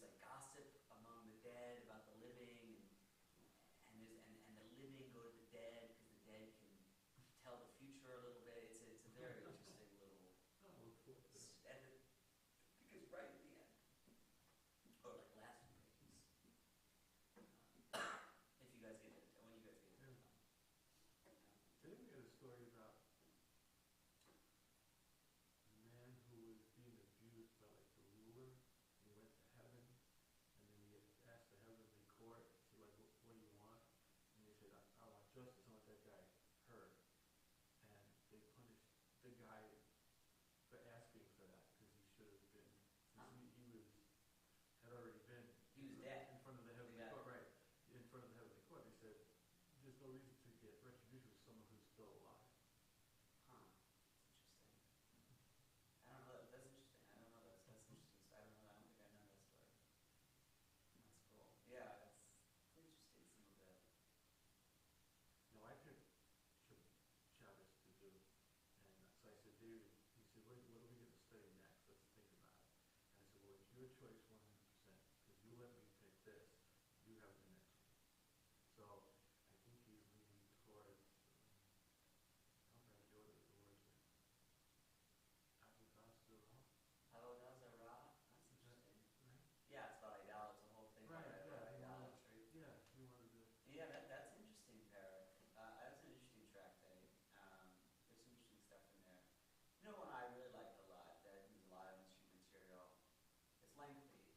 there's like gossip among the dead about the living, and the living go to the dead because the dead can tell the future a little bit. It's a very interesting little. Oh, cool. And because right at the end, or like last few pages, if you guys get it, when you guys get it. Then we had a story about a man who was being abused by like the ruler. He went to heaven, and then he asked the heavenly court, he said, like, what do you want? And they said, I want justice. I want that guy hurt. And they punished the guy for asking for that because he should have been, he was had already been He was dead in front of the heavenly court, right? In front of the heavenly court, they said there's no reason to get retribution with someone who's still alive. Huh. That's interesting. I don't know. That's interesting. I don't know. That's interesting. I don't know. I don't think I know that story. That's cool. Yeah, it's interesting. Some of the. No, I picked Chavez to do, and so I said, David. He said, what are we going to study next? Let's think about it. And I said, well, it's your choice 100%, because you let me pick this. You have the next one. So I think he's leaning towards. I don't know the order of the words. Avodah Zarah. That's interesting. Right? Yeah, it's about idolatry. It's a whole thing Right, about yeah, idolatry. Yeah, you wanted to. Yeah, that's interesting, Barrett. That's an interesting tractate. There's some interesting stuff in there. You know, one I really liked a lot. That there's a lot of interesting material. It's lengthy.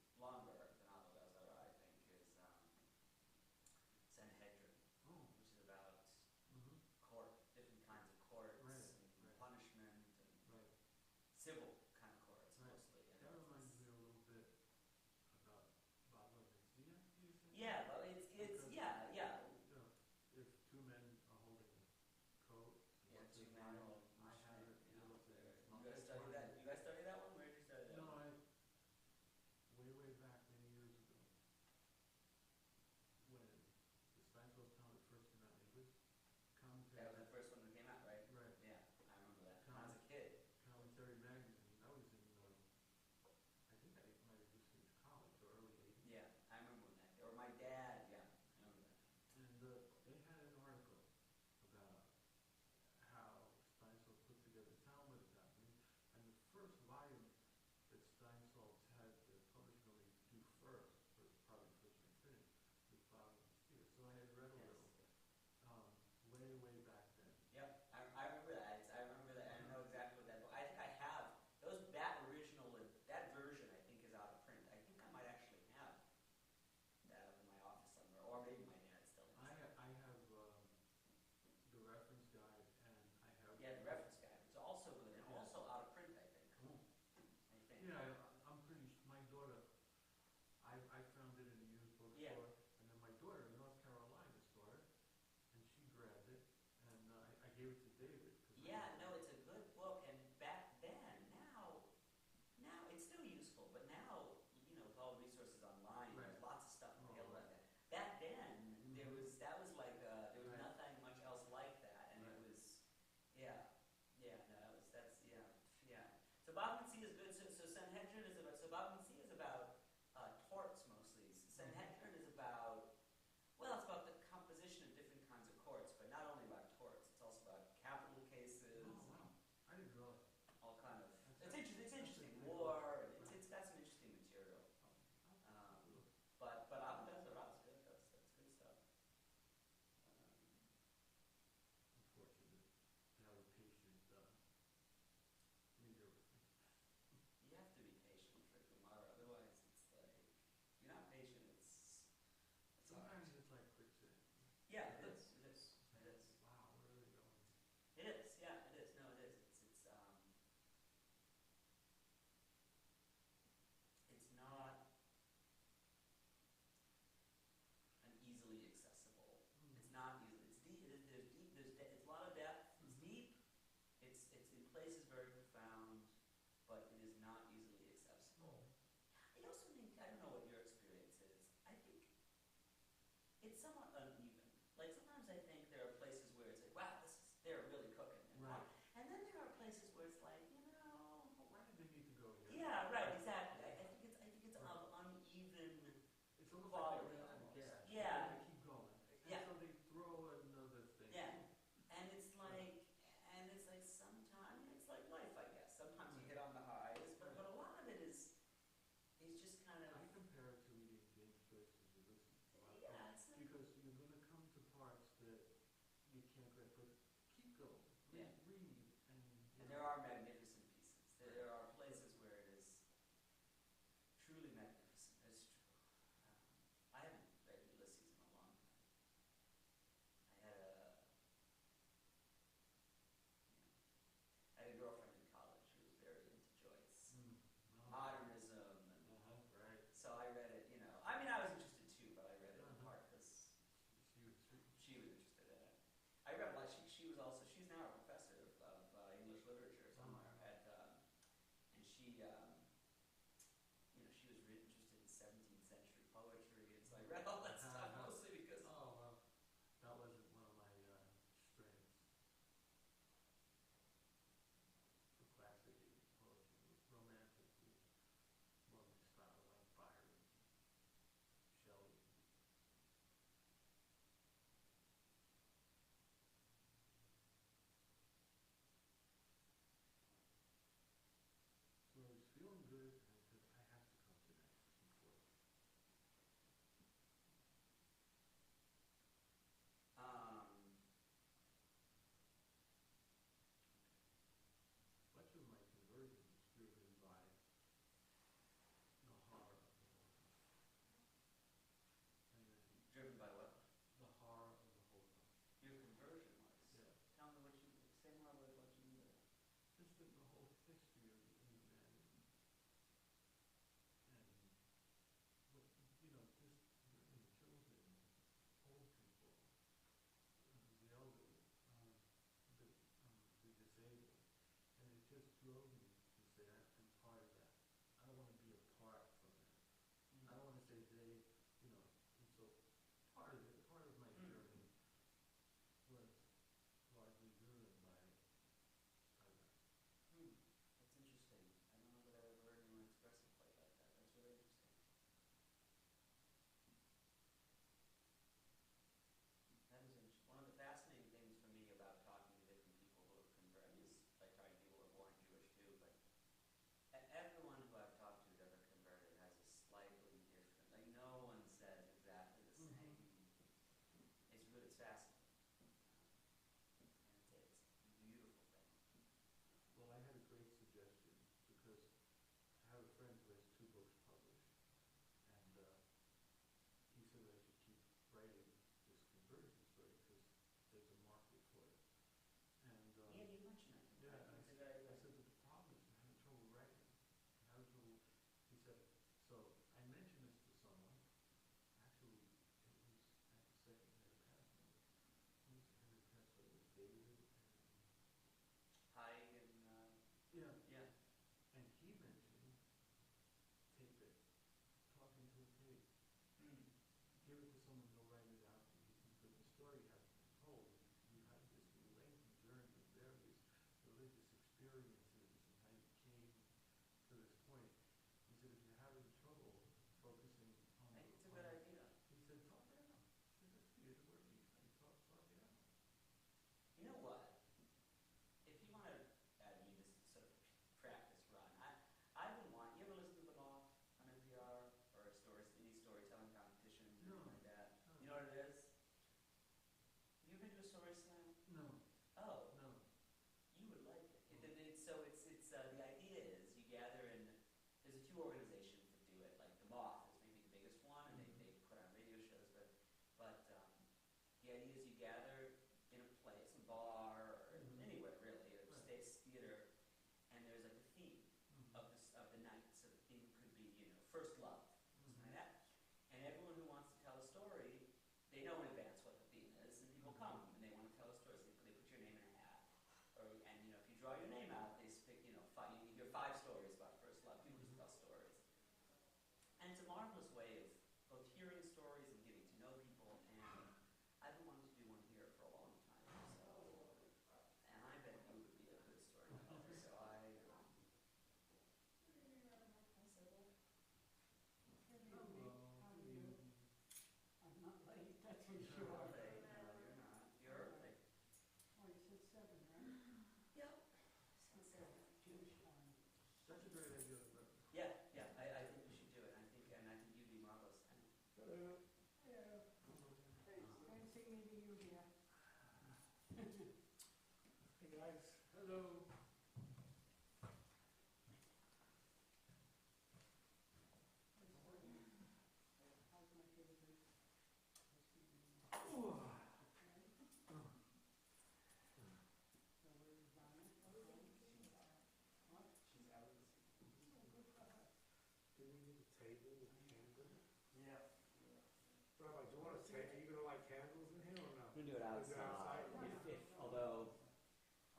Okay, are you gonna light candles in here or no? I'm gonna do it Gonna do it outside, if although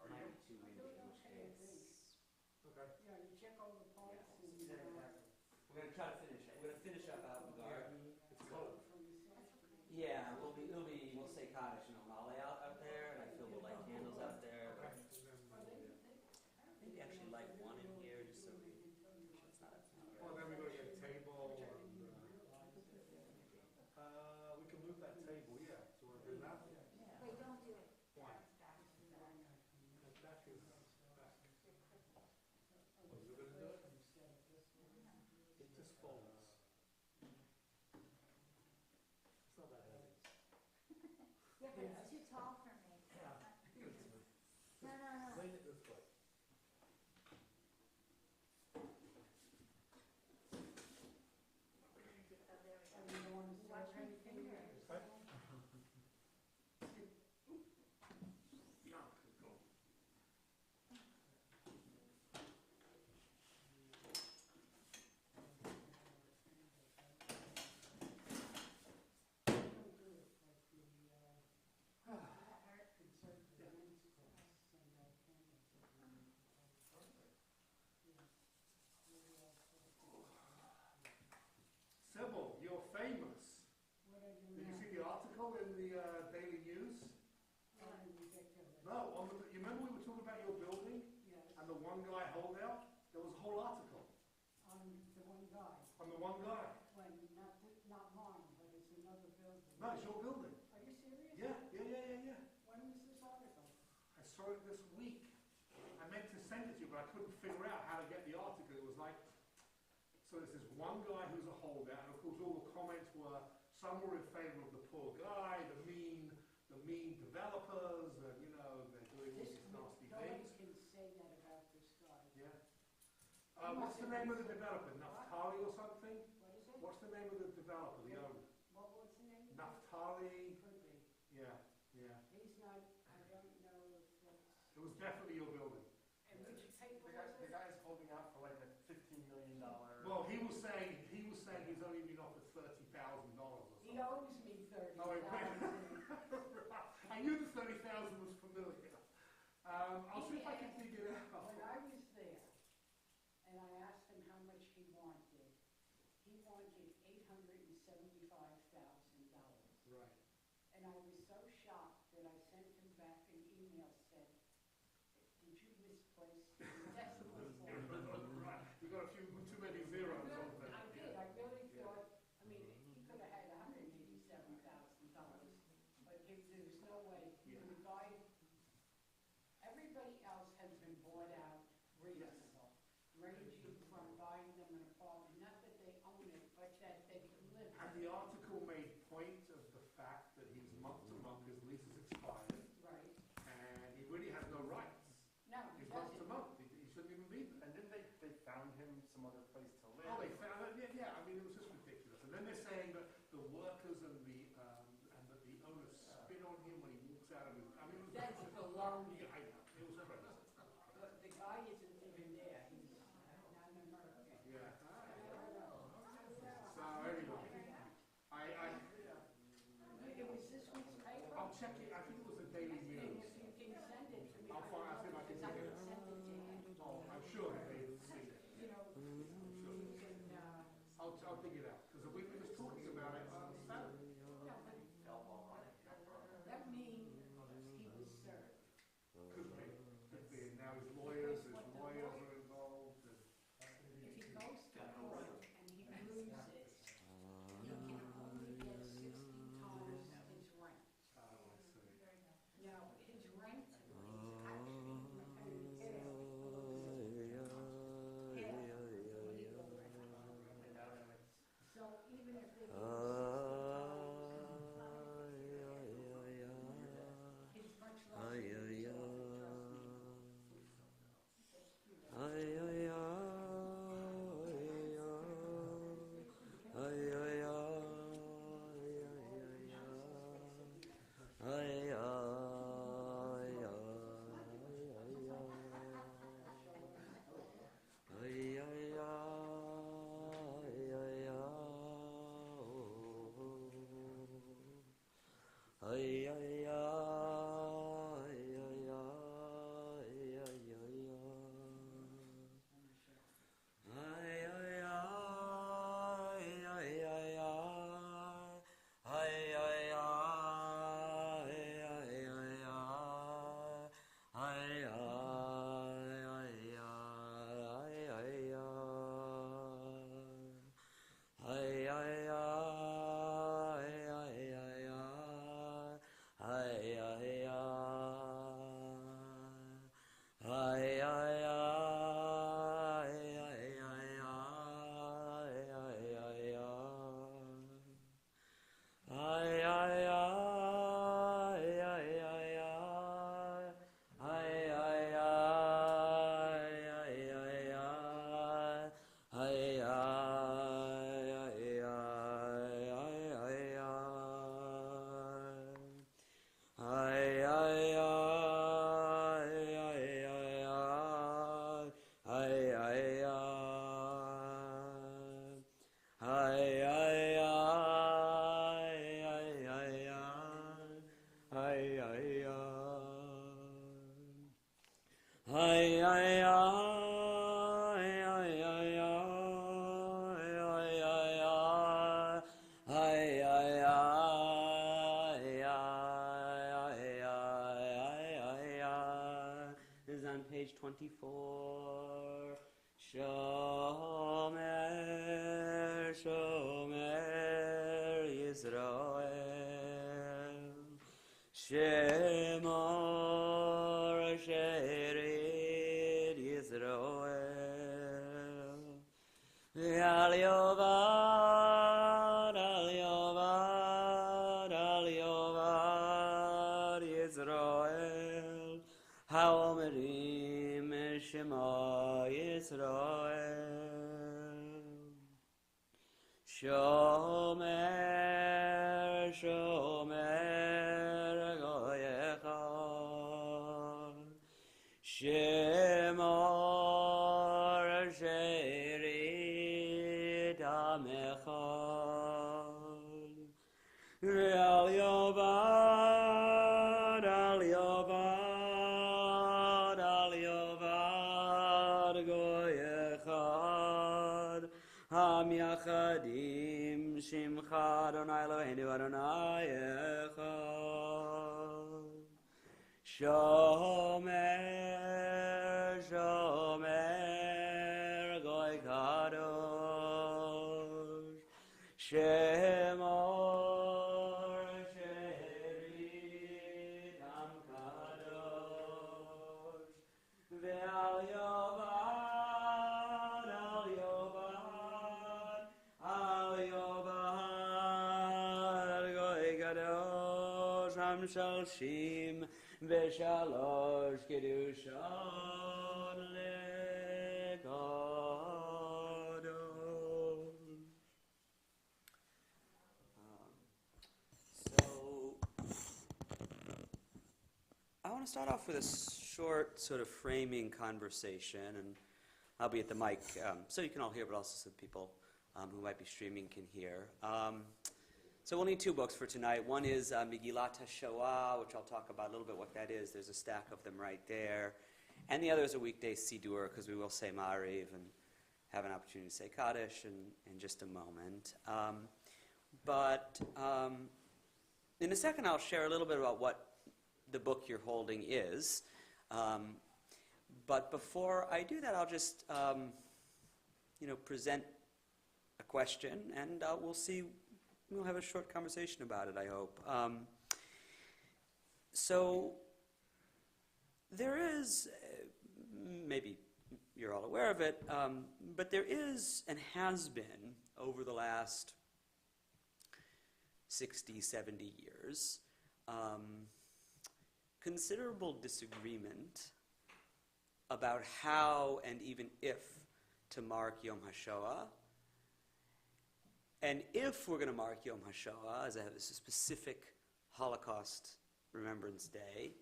Are might you? be too windy, in which case. Okay. Yeah, you check all the parts Yeah, and, we're gonna try to finish it. We're gonna finish up out in the garden. It's cold. from the side. Yeah, we'll stay cottage and O'Malley out there, and I feel we'll light candles out there. Okay. Well, And then, Maybe actually light one in here, just so we, it's not well, then we gotta get a table and, we can move that table, yeah. So we'll do that? Yeah. Wait, don't do it. Why? Back to the back. That back is back. Oh, you're gonna do it? It just folds. It's not that heavy. Yeah, but it's too tall for me. Give it to me. No, no, no. Lean it this way. Oh, there we Are go. you going to Watch serve my anything? fingers. Okay. Yeah, go. Sybil, you're famous. What are you Did you now? see the article in the Daily News? Oh, ridiculous. No, you remember we were talking about your building Yes, and the one guy holdout? There was a whole article on the one guy, on the one guy. when, not mine, but it's another building. No, it's your building. Are you serious? Yeah. When was this article? I saw it this week. I meant to send it to you, but I couldn't figure out how to get the article. It was like, so there's this one guy who's a holdout, and of course all the comments were, some were in favor of the poor guy, the mean developers, and you know, they're doing all these nasty Nobody things. can say that about this guy. Yeah. What's the name of the developer? Naftali or something? What is it? What's the name of the developer, the owner? What's the name? Naftali? Could be. Yeah. He's not, I don't know if that's, It was definitely your building. and which paper The was the it? guy's holding out for like a $15 million. Well, he was saying he's only been offered $30,000 or He something. owes me Oh, wait, wait. 30,000. I knew the 30,000 was familiar. I'll see if I can dig it out. When I was there, and I asked him how much he wanted $875,000. Right. And I was so shocked that I sent him back an email, said, did you misplace the decimal point? Right. You got a few too many zeros on there. I did, I really Yeah. thought, I mean, he could have had $187,000, but there's no way. Yeah. The guy, everybody else has been bought out reasonable, ranging from buying them an apartment, not that they own it, but that they can live And in. the article made point of the fact that he's month to 24. Shomer, Shomer Yisrael, Shemor Sherid Yisrael, Al Yovad, Al Yovad, Al Yovad Yisrael, Haomerim Shema Yisrael, Shomer, Shomer Goyechad, Shemor Sherid Amechad, Al Yovad, Al Yovad, Al Yovad Goyechad, Ham Yachadim Shimcha Adonai Eloheinu Adonai Echad, Shomer, Shomer Goy Kadosh, Shemor Sherid Am Kadosh, Ve'al Yovad, Al Yovad, Al Yovad Goy Kadosh, Am Shalshim V'shalosh Kedushon Legadosh. So, I want to start off with a short sort of framing conversation, and I'll be at the mic so you can all hear, but also so people who might be streaming can hear. So we'll need two books for tonight. One is Megillat HaShoah, which I'll talk about a little bit what that is. There's a stack of them right there. And the other is a weekday Sidur, because we will say Ma'ariv and have an opportunity to say Kaddish in just a moment. But in a second, I'll share a little bit about what the book you're holding is. But before I do that, I'll just present a question, and we'll see. We'll have a short conversation about it, I hope. So there is, maybe you're all aware of it, but there is and has been over the last 60, 70 years considerable disagreement about how and even if to mark Yom HaShoah. And if we're going to mark Yom HaShoah as a specific Holocaust Remembrance Day,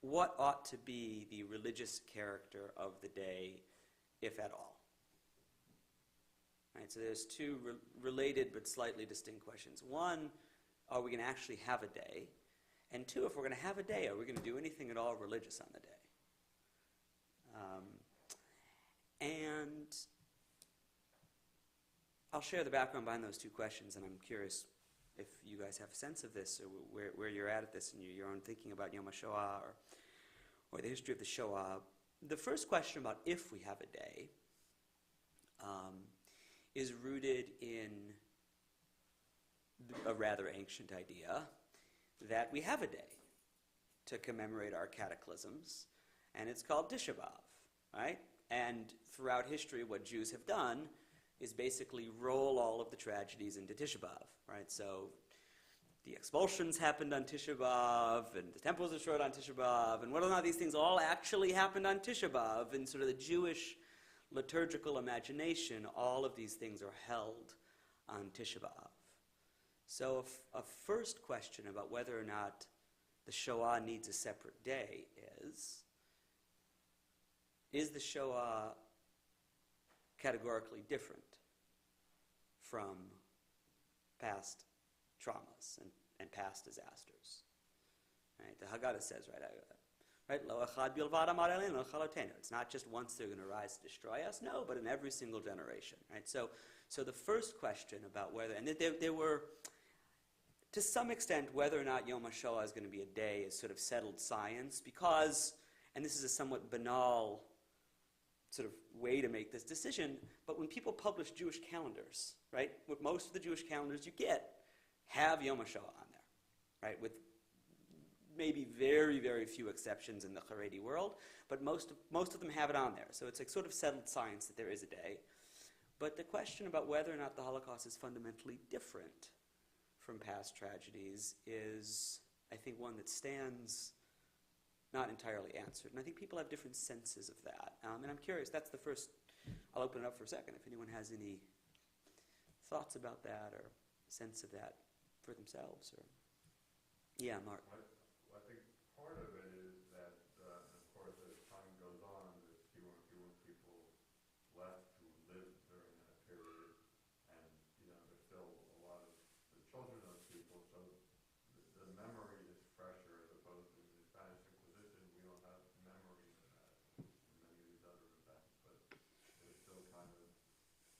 what ought to be the religious character of the day, if at all? Right, so there's two related but slightly distinct questions. One, are we going to actually have a day? And two, if we're going to have a day, are we going to do anything at all religious on the day? And I'll share the background behind those two questions, and I'm curious if you guys have a sense of this, or where you're at this in your own thinking about Yom HaShoah or the history of the Shoah. The first question about if we have a day is rooted in a rather ancient idea that we have a day to commemorate our cataclysms, and it's called Tisha B'Av, right? And throughout history, what Jews have done is basically roll all of the tragedies into Tisha B'Av, right? So the expulsions happened on Tisha B'Av, and the temple was destroyed on Tisha B'Av, and whether or not these things all actually happened on Tisha B'Av, in sort of the Jewish liturgical imagination, all of these things are held on Tisha B'Av. So a first question about whether or not the Shoah needs a separate day is the Shoah categorically different from past traumas and past disasters? Right? The Haggadah says, right? Lo echad bilvad amar Eloheinu lo chalotenu. It's not just once they're going to rise to destroy us, no, but in every single generation, right? So the first question about whether, and there were, to some extent, whether or not Yom HaShoah is going to be a day is sort of settled science, because and this is a somewhat banal sort of way to make this decision, but when people publish Jewish calendars, right, what most of the Jewish calendars you get have Yom HaShoah on there, right, with maybe very, very few exceptions in the Haredi world, but most of them have it on there. So it's like sort of settled science that there is a day. But the question about whether or not the Holocaust is fundamentally different from past tragedies is, I think, one that stands not entirely answered. And I think people have different senses of that. And I'm curious, that's the first, I'll open it up for a second, if anyone has any thoughts about that or sense of that for themselves. Or yeah, Mark. Well, I think part of it is that, and of course, as time goes on, there's fewer and fewer people left who lived during that period, and there's still a lot of the children of those people, so the memory is fresher as opposed to the Spanish Inquisition. We don't have memories of that in many of these other events, but there's still kind of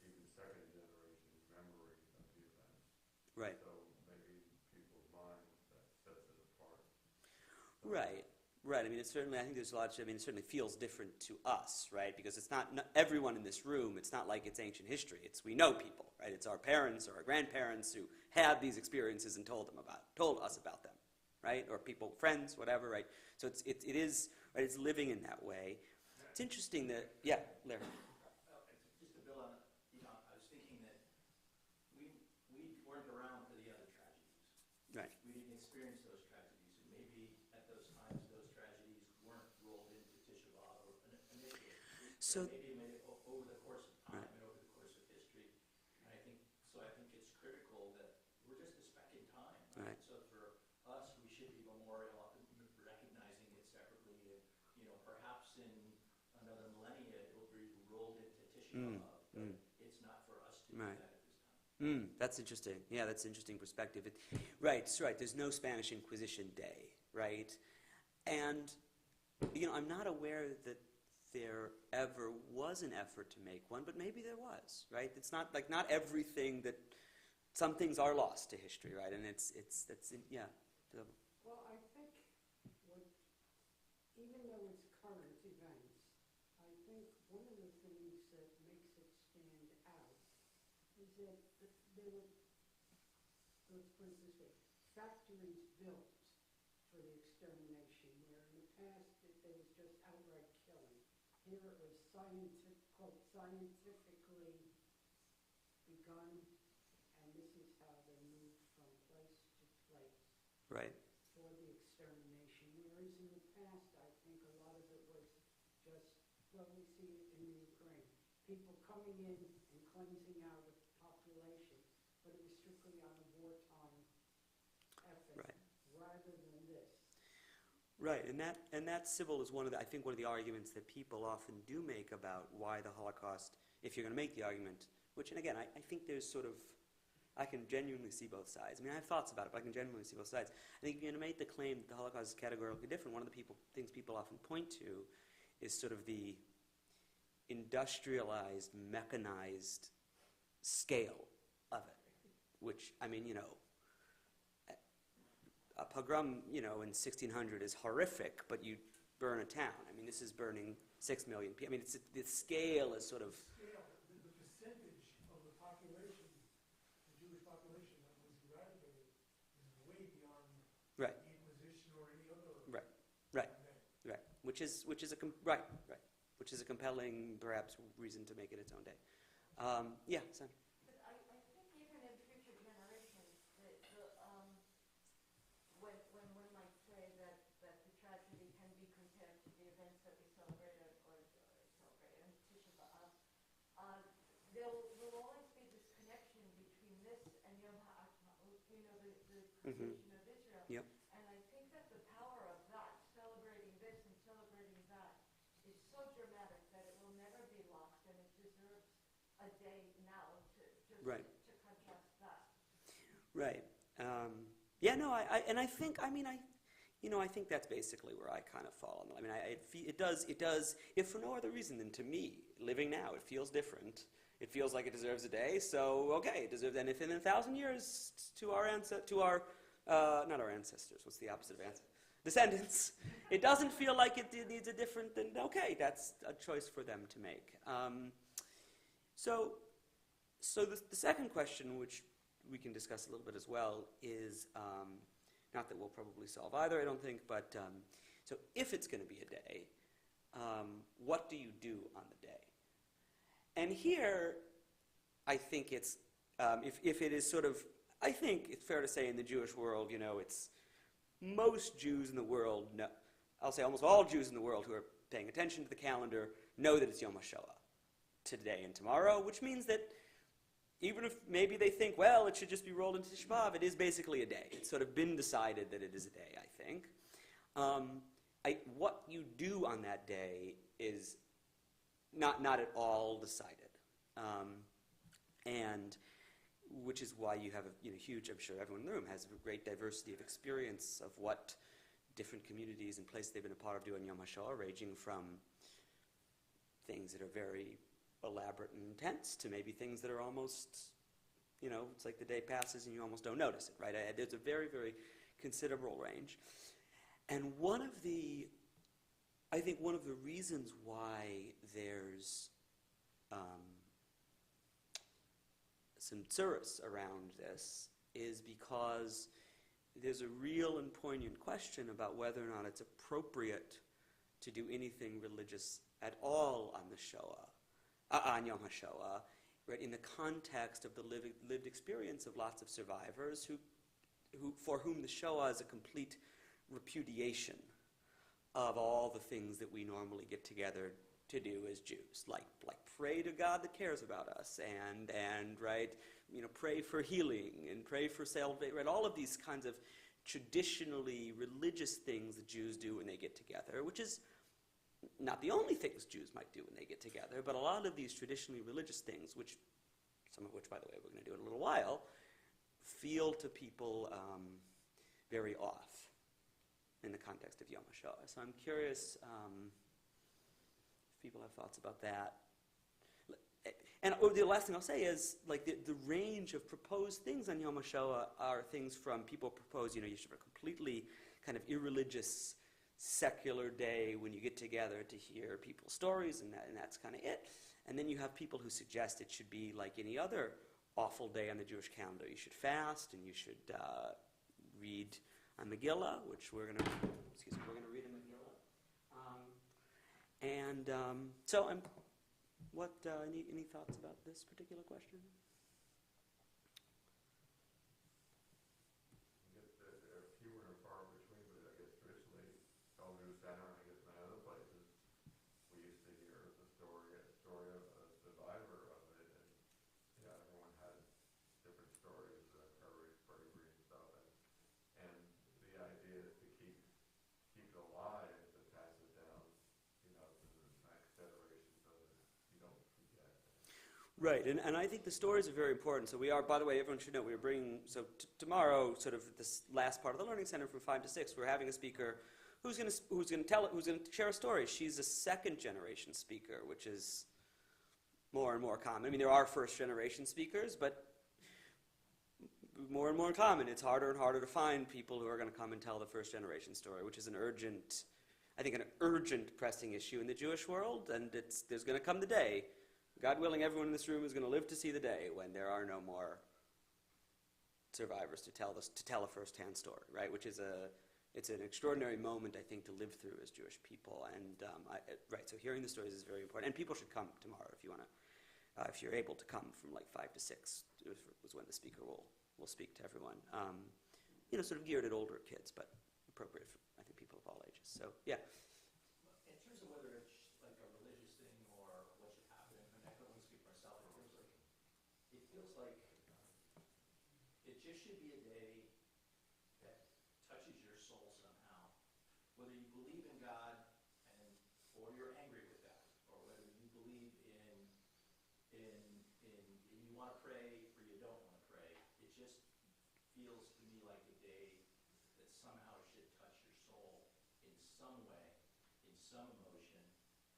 even second generation memory of the events. Right. So maybe people's minds that sets it apart. Right. Right. I mean, I think there's a lot. It certainly feels different to us, right? Because it's not everyone in this room. It's not like it's ancient history. We know people, right? It's our parents or our grandparents who had these experiences and told us about them, right? Or people, friends, whatever, right? So it is, right? It's living in that way. It's interesting that, yeah, Larry. Just to build on, I was thinking that we weren't around for the other tragedies. Right. We didn't experience those tragedies, and maybe at those times those tragedies weren't rolled into Tisha B'Av or initially. So maybe over the course of time right. and over the course of history, and I think it's critical that we're just a speck in time. Right. So for us, we should be recognizing it separately, and perhaps in another millennia it will be rolled into Tisha B'Av, but it's not for us to do Right. that at this time. That's interesting. Yeah, that's an interesting perspective. Right. There's no Spanish Inquisition Day, right? And I'm not aware that there ever was an effort to make one, but maybe there was, right? It's not like not everything that some things are lost to history, right? And yeah. So, Well, I think even though it's current events, I think one of the things that makes it stand out is that there were, let's put it this way, factories built for the extermination, where in the past there was just outright killing. Here it was scientifically begun, and this is how they moved from place to place right. for the extermination. Whereas in the past, I think a lot of it was just, well, we see it in the Ukraine, people coming in and cleansing out a population, but it was strictly on a wartime effort Right. rather than this. Right, and that Sybil is one of the arguments that people often do make about why the Holocaust, if you're going to make the argument, which, and again, I think there's sort of, I can genuinely see both sides. I mean, I have thoughts about it, but I can genuinely see both sides. I think if you're going to make the claim that the Holocaust is categorically different, one of the things people often point to is sort of the industrialized, mechanized scale of it, which, I mean, a pogrom, in 1600 is horrific, but you burn a town. I mean, this is burning 6 million people. I mean, the scale is sort of... The percentage of the population, the Jewish population that was eradicated is way beyond Right. the Inquisition or any other Right. event. Right, which is a compelling, perhaps, reason to make it its own day. Yeah, Sam. But I think even in future generations, when one might say that the tragedy can be compared to the events that we celebrated or celebrate on Tisha B'Av, there will always be this connection between this and Yom HaAtzmaut, the creation of Israel. Yep. And I think that the power of that, celebrating this and celebrating that, is so dramatic that it will never be lost, and it deserves a day now to Right. to contrast that. Right. I think that's basically where I kind of fall. I mean, it does, if for no other reason than to me, living now, it feels different. It feels like it deserves a day, so okay, it deserves, and if in 1,000 years not our ancestors, what's the opposite of descendants, it doesn't feel like it needs a different, then okay, that's a choice for them to make. So the second question, which we can discuss a little bit as well, is not that we'll probably solve either, I don't think, but so if it's going to be a day, what do you do on the day? And here, I think it's, if it is sort of, I think it's fair to say in the Jewish world, you know, it's most Jews in the world, no, I'll say almost all Jews in the world who are paying attention to the calendar know that it's Yom HaShoah, today and tomorrow, which means that even if maybe they think, well, it should just be rolled into Tisha B'Av, it is basically a day. It's sort of been decided that it is a day, I think. What you do on that day is not at all decided. And which is why you have a huge, I'm sure everyone in the room has a great diversity of experience of what different communities and places they've been a part of do on Yom HaShoah, ranging from things that are very elaborate and intense to maybe things that are almost, it's like the day passes and you almost don't notice it, right? There's a very, very considerable range. And I think one of the reasons why there's some tsuris around this is because there's a real and poignant question about whether or not it's appropriate to do anything religious at all on the Shoah, on Yom HaShoah, right, in the context of the lived experience of lots of survivors for whom the Shoah is a complete repudiation of all the things that we normally get together to do as Jews, like pray to God that cares about us, and right, pray for healing and pray for salvation, right, all of these kinds of traditionally religious things that Jews do when they get together, which is not the only things Jews might do when they get together, but a lot of these traditionally religious things, some of which, by the way, we're going to do in a little while, feel to people very off in the context of Yom HaShoah. So I'm curious if people have thoughts about that. And the last thing I'll say is, like, the range of proposed things on Yom HaShoah are things from people propose, you should have a completely kind of irreligious, secular day when you get together to hear people's stories, and that's kind of it. And then you have people who suggest it should be like any other awful day on the Jewish calendar. You should fast, and you should read a Megillah, which we're going to read a Megillah. So any thoughts about this particular question? I guess they're fewer and far between, but I guess traditionally, Elders Center, and I guess many other places, we used to hear the story of a survivor of it, and everyone had different stories, courage, bravery, and stuff, and the idea is to keep it alive, to pass it down, to the next generation, so that you don't forget. Right, and I think the stories are very important. So we are, by the way, everyone should know, we are bringing, tomorrow, sort of this last part of the Learning Center from 5 to 6, we're having a speaker who's going to share a story. She's a second-generation speaker, which is more and more common. I mean, there are first-generation speakers, but more and more common. It's harder and harder to find people who are going to come and tell the first-generation story, which is an urgent, pressing issue in the Jewish world, and there's going to come the day, God willing, everyone in this room is going to live to see the day when there are no more survivors to tell a first-hand story, right? Which is it's an extraordinary moment, I think, to live through as Jewish people. And so hearing the stories is very important. And people should come tomorrow if you want to, if you're able to come from like 5 to 6 was when the speaker will speak to everyone. Sort of geared at older kids, but appropriate for, I think, people of all ages. So yeah. In terms of whether it's like a religious thing or what should happen, and I can only speak for myself, it feels like it just should be a day that touches your soul somehow. Whether you believe in God or you're angry with God, or whether you believe in you want to pray or you don't want to pray, it just feels to me like a day that somehow should touch your soul in some way, in some emotion,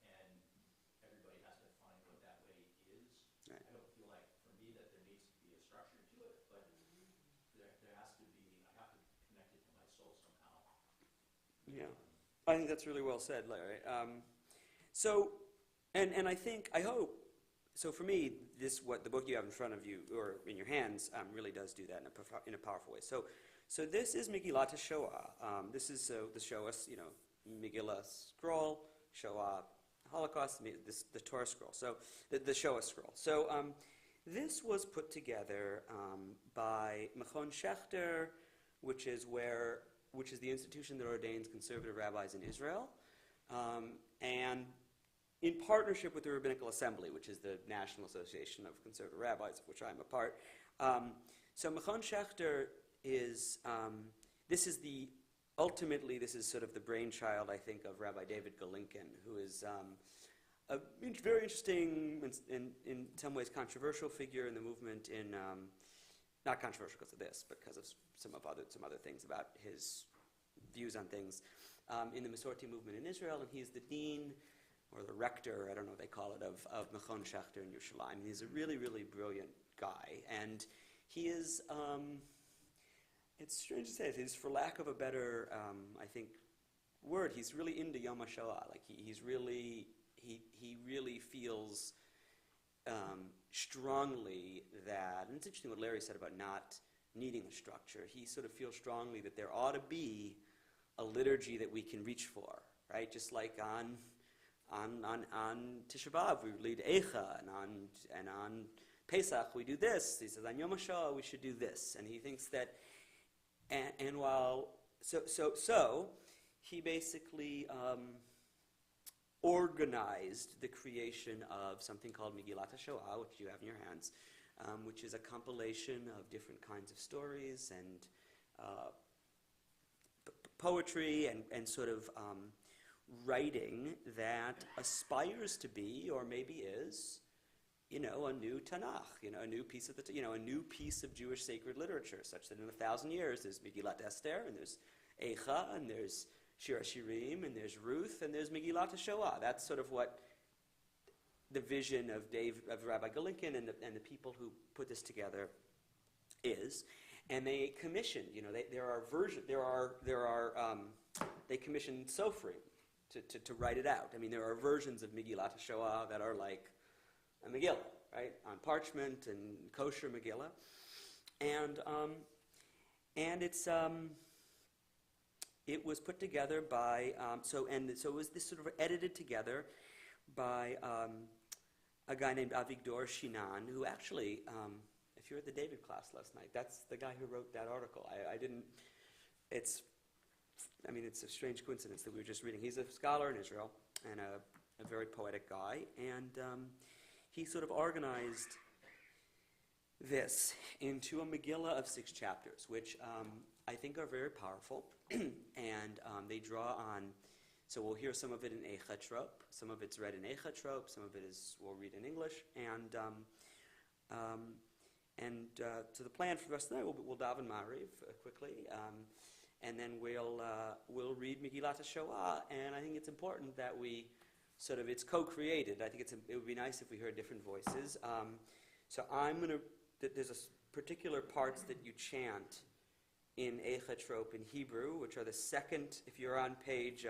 and everybody has to find what that way is. Right. I don't feel like, for me, that there needs to be a structure to it, but there has to be, I have to connect it to my soul somehow. Yeah, I think that's really well said, Larry. So, and I hope, so for me, what the book you have in front of you or in your hands really does do that in a powerful way. So this is Megillat Shoah. This is the Shoah, Megillah scroll, Shoah Holocaust, the Torah scroll. So the Shoah scroll. So this was put together by Mechon Shechter, which is the institution that ordains conservative rabbis in Israel, and in partnership with the Rabbinical Assembly, which is the National Association of Conservative Rabbis, of which I'm a part. So Mechon Shechter is, this is sort of the brainchild, I think, of Rabbi David Galinkin, who is a very interesting, in some ways controversial figure in the movement not controversial because of this, but because of some other things about his views on things, in the Masorti movement in Israel, and he's the dean, or the rector, I don't know what they call it, of Mechon Shechter in Yerushalayim. He's a really, really brilliant guy, and he is, it's strange to say, he's, for lack of a better, I think, word, he's really into Yom HaShoah. Like, he really feels strongly that, and it's interesting what Larry said about not needing a structure, he sort of feels strongly that there ought to be a liturgy that we can reach for, right? Just like on Tisha B'Av we read Eicha, and on Pesach we do this. He says on Yom HaShoah we should do this, and he thinks that, and while so he basically organized the creation of something called Megillat HaShoah, which you have in your hands, which is a compilation of different kinds of stories and poetry and sort of writing that aspires to be, or maybe is, a new Tanakh, a new piece of a new piece of Jewish sacred literature, such that in 1,000 years there's Megillat Esther, and there's Eicha, and there's Shir HaShirim, and there's Ruth, and there's Megillat HaShoah. That's sort of what the vision of Rabbi Galinkin and the people who put this together is. And they commissioned, they commissioned Sofrim to write it out. I mean, there are versions of Megillat HaShoah that are like a Megillah, right, on parchment and kosher Megillah, and it's it was put together by so it was this sort of edited together by a guy named Avigdor Shinan, who actually, if you were at the David class last night, that's the guy who wrote that article. I didn't. It's a strange coincidence that we were just reading. He's a scholar in Israel and a very poetic guy, and he sort of organized this into a Megillah of 6 chapters, which I think are very powerful, and they draw on. So we'll hear some of it in Eicha trope, some of it's read in Eicha trope, some of it we'll read in English, and so the plan for the rest of the night, we'll daven Ma'ariv quickly, and then we'll read Megillat HaShoah, and I think it's important that we sort of, it's co-created. I think it would be nice if we heard different voices. So there's particular parts that you chant in Eicha trope in Hebrew, which are the second, if you're on page,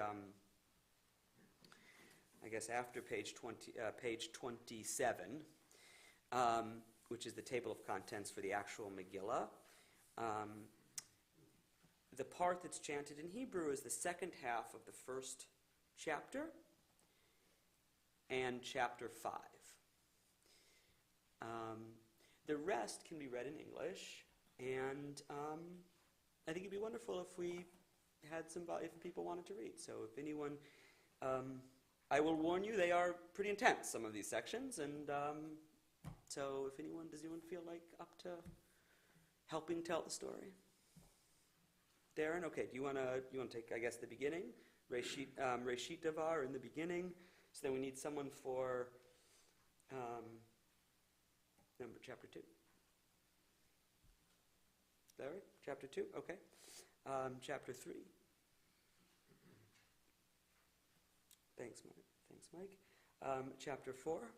I guess after page 27, which is the table of contents for the actual Megillah. The part that's chanted in Hebrew is the second half of the first chapter and chapter 5. The rest can be read in English, and I think it'd be wonderful if we had if people wanted to read. So if anyone, I will warn you, they are pretty intense, some of these sections, and so does anyone feel like up to helping tell the story? Darren, okay, do you want to take, I guess, the beginning? Reshit Davar in the beginning. So then we need someone for chapter 2. Larry, chapter 2, okay. Chapter 3. Thanks, Mike. Chapter 4.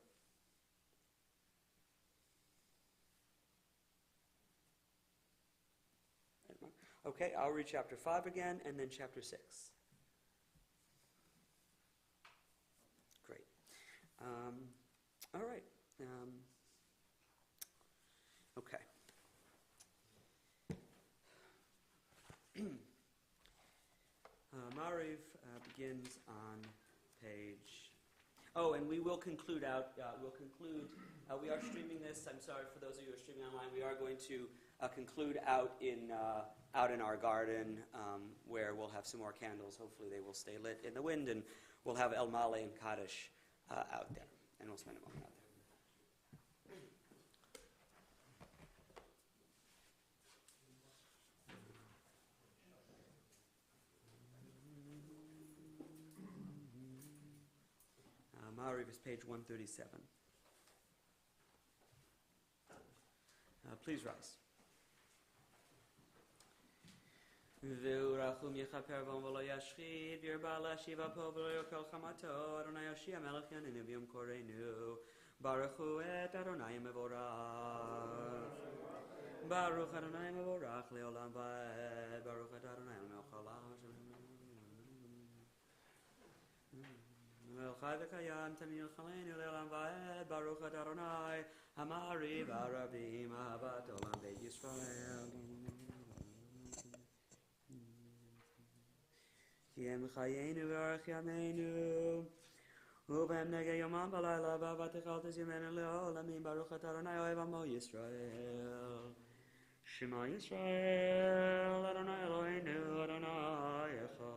Okay, I'll read chapter 5 again, and then chapter 6. All right. Okay. Mariv begins on page. Oh, and we will conclude out. We are streaming this. I'm sorry for those of you who are streaming online. We are going to conclude out in our garden, where we'll have some more candles. Hopefully, they will stay lit in the wind, and we'll have El Male and Kaddish out there, and we'll spend a moment out there. Mariv is page 137. Please rise. V'urachum yechaper v'om v'lo yashchid v'yirba l'shiva po v'lo yokel chamato Adonai Yoshia melech yanenu v'yom korenu Baruch hu et Adonai mevorach Baruch Adonai mevorach leolam va'ed Baruch et Adonai melech haolam Melchai v'kayam tamid chalenu leolam va'ed Baruch et Adonai Hamari v'arabim ahavat olam beit Yisrael Ki em chayenu v'arach yameinu Ubehem nege yomam v'layla v'avatechaltes yemenu leolamim Baruch et Adonai ohev amo Yisrael Shema Yisrael Adonai Eloheinu Adonai Echad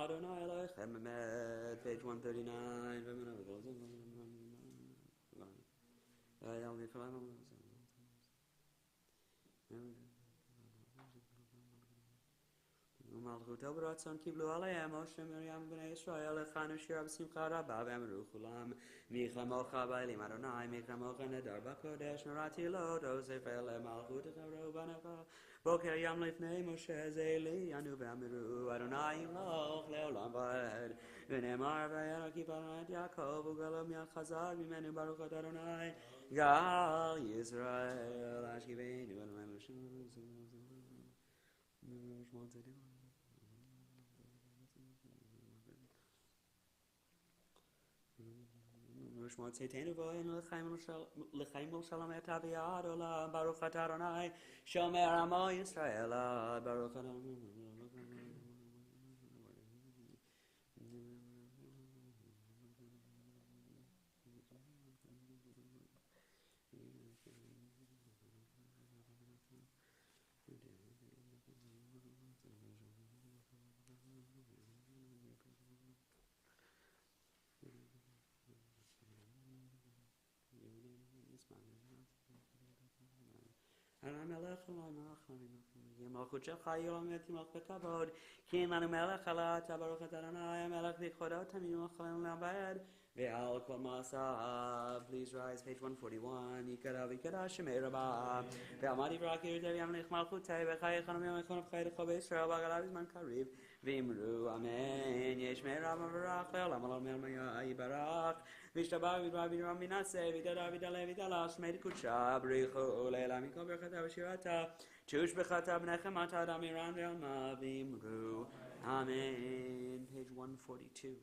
Adonai Elohim Emed, page 139. ומלכותו ברצון קיבלו עליהם משה מרים בני ישראל הכנו שירה בשמחה רבה ואמרו כולם מי כמוך באלים אדוני מי כמוך נדר בקודש נראתי לו תוסיף למלכותך רבנך בוקר ים לפני משה זה לי ענו ואמרו אדוני ימלוך לעולם ועד ונאמר וירא כי פרע את יעקב וגאלו מיד חזק ממנו ברוך את אדוני גאל ישראל אשכיבנו אדוני ושמות צאתנו בואנו לחיים ולשלום את אביעד עולם ברוך אתה אדוני שומר עמו ישראל ברוך אתה המלך המלכות שלך יולמת ימלך בכבוד כי אין לנו מלך אלא אתה ברוך אתה אדוני המלך בכבודו תמיד ומלכנו לעבד ועל כל מעשיו. Please rise, page 141. יקרא ויקרא שמי רבה ועמד יברק ירדה וימלך מלכותי וחייך אנו ימלכנו ובחייך בישראל והגלה בזמן קריב ואמרו אמן ישמי רבה וברך לעולם עולם אלמיה יברך וישתבח וידבר וידבר מנשא וידבר וידלה וידלה שמי דקודשה בריחו לעילם יקום ברכתה ושירתה תושבחתה בנחמתה אדם אירן ועלמה ואמרו אמן. Page 142.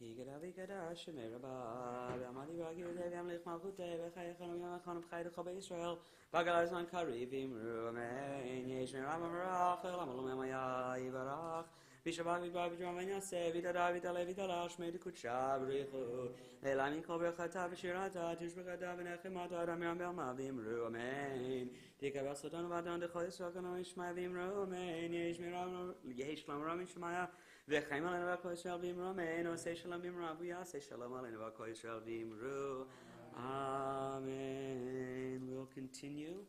Yigadavi Gadash Merabah Amadi Ragi Devi Amlich Malchute Vechayachan Yamachan Chaydecha Israel Bagarazman Karivim Rumain Yesh Meram Rachel Amalum Maya Ivarach Bishabag Vibav Dramanyase Vidada Vidale Vidalash Medikucha Brichu Elamin Kobrechata Vishirata Tishbagada Venechimata Ramiram Belmavim Rumain Tikavasotan Vadan de Choisrakan Ishmaevim Rumain Yesh Meram Yesh Lamaram Ishmaya V'chaim aleinu v'kol Yisrael v'imru amen. Say shalom v'imru abuya. Say shalom aleinu v'kol Yisrael v'imru amen. We'll continue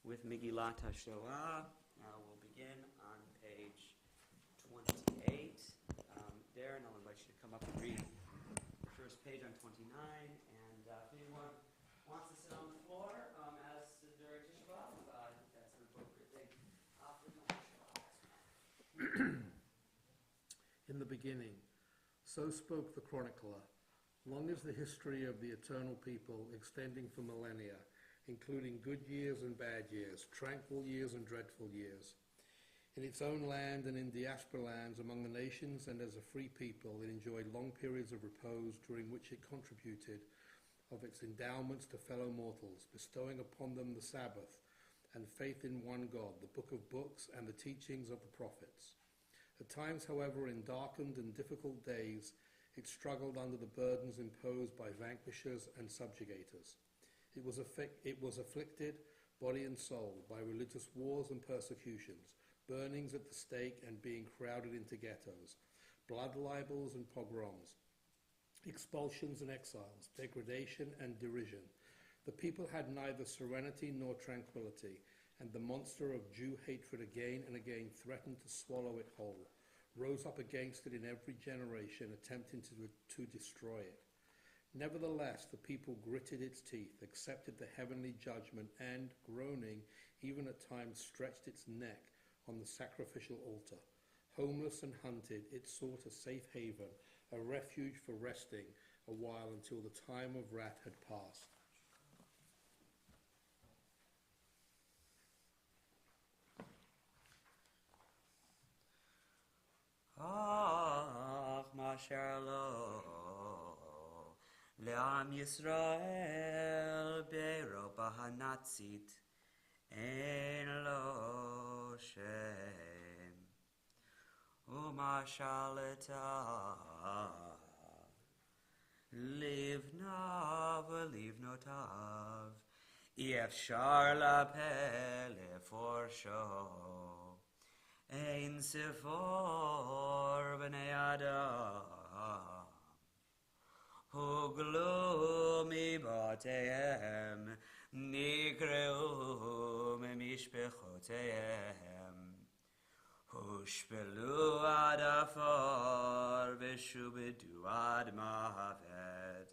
with Megillat HaShoah. We'll begin on page 28. Darren, I'll invite you to come up and read the first page on 29. And if anyone wants to sit on the floor as during Tisha B'Av, I think that's an appropriate thing after Yom HaShoah. In the beginning, so spoke the chronicler. Long is the history of the eternal people, extending for millennia, including good years and bad years, tranquil years and dreadful years. In its own land and in diaspora lands among the nations and as a free people, it enjoyed long periods of repose during which it contributed of its endowments to fellow mortals, bestowing upon them the Sabbath and faith in one God, the book of books and the teachings of the prophets. At times, however, in darkened and difficult days, it struggled under the burdens imposed by vanquishers and subjugators. It was afflicted, body and soul, by religious wars and persecutions, burnings at the stake and being crowded into ghettos, blood libels and pogroms, expulsions and exiles, degradation and derision. The people had neither serenity nor tranquility, and the monster of Jew hatred again and again threatened to swallow it whole, rose up against it in every generation, attempting to destroy it. Nevertheless, the people gritted its teeth, accepted the heavenly judgment, and, groaning, even at times stretched its neck on the sacrificial altar. Homeless and hunted, it sought a safe haven, a refuge for resting a while until the time of wrath had passed. Asher lo le'am Yisrael be'Europa hanatzit ein lo shem umashal livnav livnotav efshar lapel leforsho ein sefor b'nei adam huglu mibatehem nikreu mimishpechotehem hushpelu ad afar v'shubedu ad mavet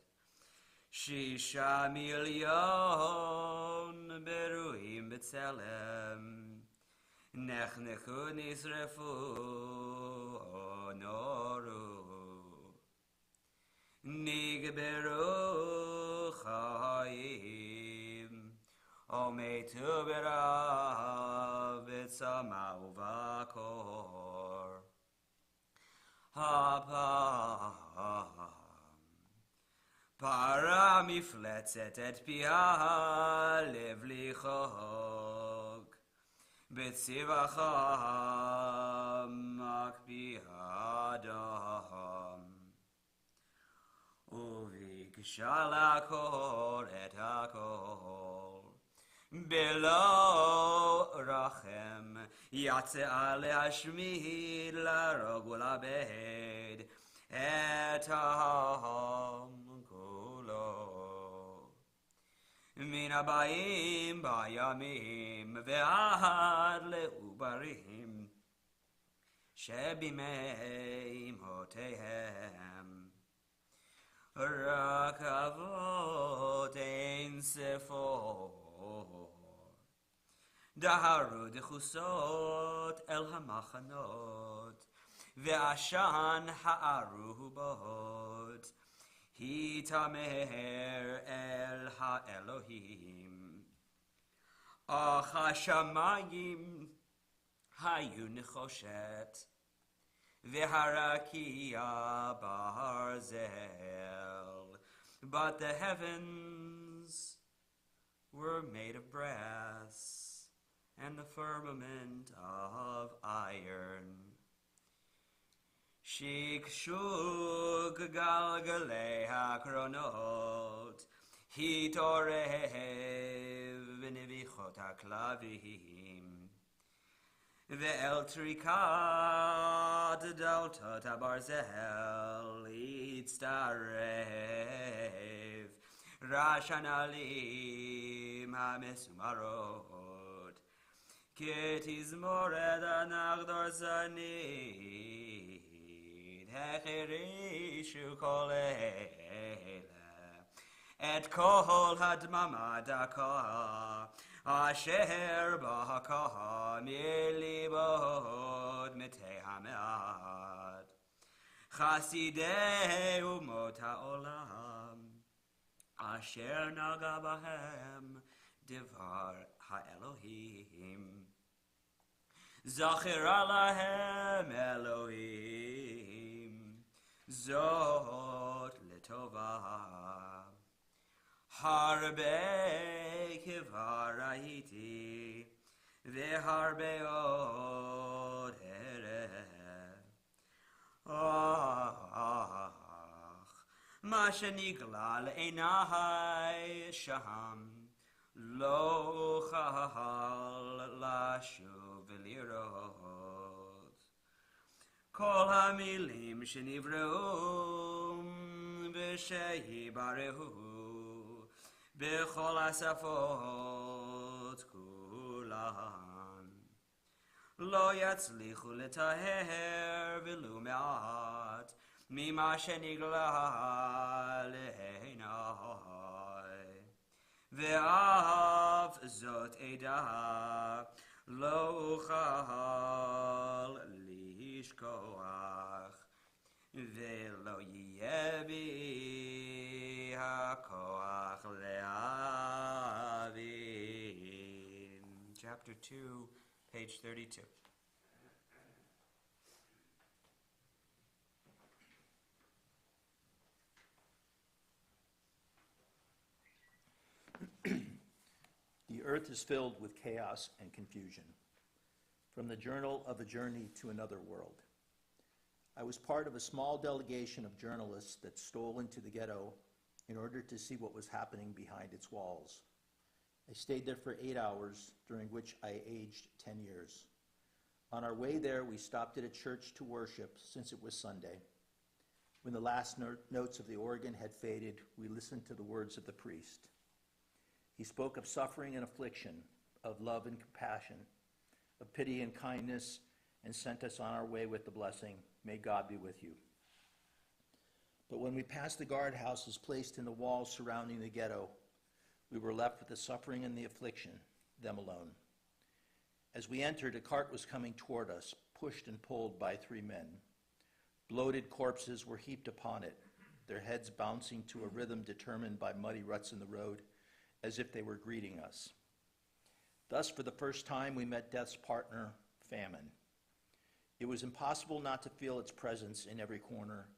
Shisha million beruim b'tzelem Nechnechu nisrefu onoru Nigberu chayim Ometu berav b'tzamau v'akor Hapam Para mifletzet et pia lev lichok B'tzivacham makpi adam Uviksha lakor et hakol Below rachem Yatze ale hashmid larog ulabed Et ha'am kulo Min abayim bayamim ve'ad le'ubarim Shebimei motehem Rakavot ein sefor Daharu dechusot el hamachanot Ve'ashan ha'aru bod Hitamer el ha'elohim Ach hashamayim hayu nechoshet v'harakia barzel. But the heavens were made of brass, and the firmament of iron. Shikshuk galgalei hakronot, hitorev v'nevichot haklavim, ve'el trikat daltot habarzel itztarev, rashanalim hamesumarot, ketizmored anagdor zanit, hechirishu kol eila, et kol hadmama daka, asher b'haka milibod mitei hamead, chasidei umot ha'olam, asher naga bahem divar ha'elohim. Zachir alahem Elohim, zot letova. Harbe kivarahiti, veharbe od ereh. Ach, ma shenigla le'enai sham, lo chal lashuv v'lirot. Kol hamilim shenivreum v'shehibarehu b'chol asafot kulan. Lo yatzlichu letaher v'lu me'at mima shenigla le'enai. Ve'av zot eda lo chal lishkoach ve'lo yebi hakoach le'avin. Chapter 2, page 32. The earth is filled with chaos and confusion. From the Journal of a Journey to Another World. I was part of a small delegation of journalists that stole into the ghetto in order to see what was happening behind its walls. I stayed there for 8 hours, during which I aged 10 years. On our way there, we stopped at a church to worship, since it was Sunday. When the last notes of the organ had faded, we listened to the words of the priest. He spoke of suffering and affliction, of love and compassion, of pity and kindness, and sent us on our way with the blessing, "May God be with you." But when we passed the guardhouses placed in the walls surrounding the ghetto, we were left with the suffering and the affliction, them alone. As we entered, a cart was coming toward us, pushed and pulled by 3 men. Bloated corpses were heaped upon it, their heads bouncing to a rhythm determined by muddy ruts in the road, as if they were greeting us. Thus, for the first time, we met death's partner, famine. It was impossible not to feel its presence in every corner,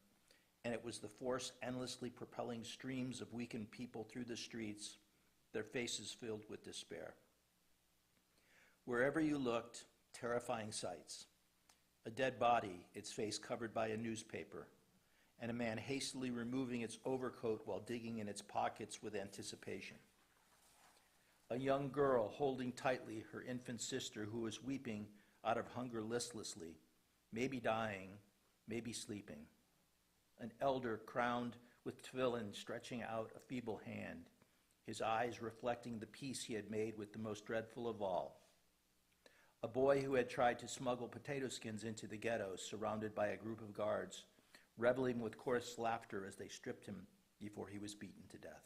and it was the force endlessly propelling streams of weakened people through the streets, their faces filled with despair. Wherever you looked, terrifying sights. A dead body, its face covered by a newspaper, and a man hastily removing its overcoat while digging in its pockets with anticipation. A young girl holding tightly her infant sister who was weeping out of hunger listlessly, maybe dying, maybe sleeping. An elder crowned with tefillin stretching out a feeble hand, his eyes reflecting the peace he had made with the most dreadful of all. A boy who had tried to smuggle potato skins into the ghetto, surrounded by a group of guards, reveling with coarse laughter as they stripped him before he was beaten to death.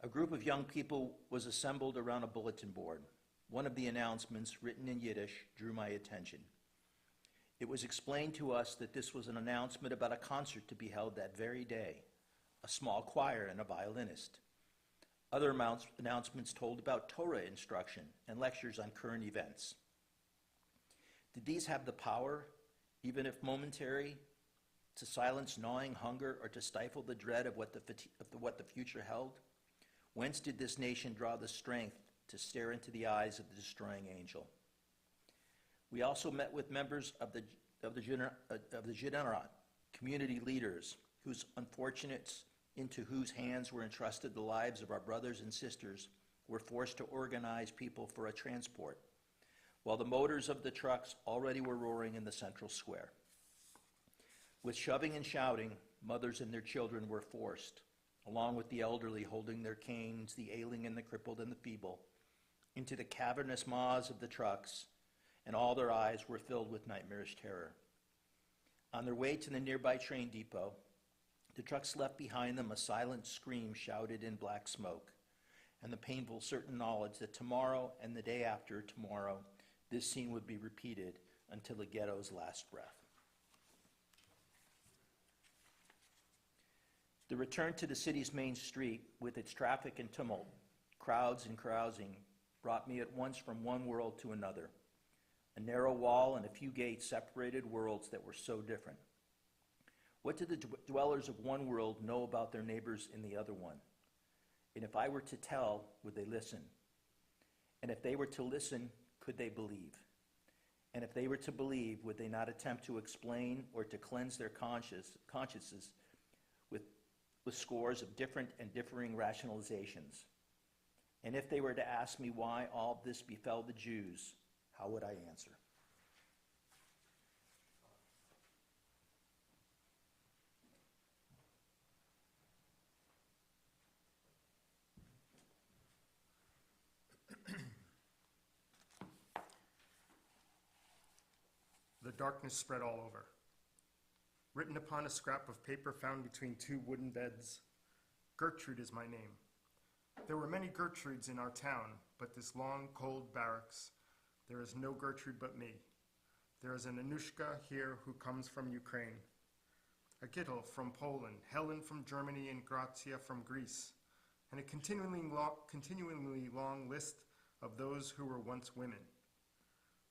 A group of young people was assembled around a bulletin board. One of the announcements, written in Yiddish, drew my attention. It was explained to us that this was an announcement about a concert to be held that very day, a small choir and a violinist. Other announcements told about Torah instruction and lectures on current events. Did these have the power even if momentary, to silence gnawing hunger or to stifle the dread of what the future held? Whence did this nation draw the strength to stare into the eyes of the destroying angel? We also met with members of the Jidenarot, community leaders, whose unfortunates into whose hands were entrusted the lives of our brothers and sisters were forced to organize people for a transport, while the motors of the trucks already were roaring in the central square. With shoving and shouting, mothers and their children were forced, along with the elderly holding their canes, the ailing and the crippled and the feeble, into the cavernous maws of the trucks, and all their eyes were filled with nightmarish terror. On their way to the nearby train depot, the trucks left behind them a silent scream shouted in black smoke, and the painful certain knowledge that tomorrow and the day after tomorrow, this scene would be repeated until the ghetto's last breath. The return to the city's main street, with its traffic and tumult, crowds and carousing, brought me at once from one world to another. A narrow wall and a few gates separated worlds that were so different. What did the dwellers of one world know about their neighbors in the other one? And if I were to tell, would they listen? And if they were to listen, could they believe? And if they were to believe, would they not attempt to explain or to cleanse their consciences with scores of different and differing rationalizations? And if they were to ask me why all this befell the Jews, how would I answer? The darkness spread all over. Written upon a scrap of paper found between two wooden beds, Gertrude is my name. There were many Gertrudes in our town, but this long, cold barracks, there is no Gertrude but me. There is an Anushka here who comes from Ukraine, a Gittel from Poland, Helen from Germany, and Grazia from Greece, and a continually long list of those who were once women.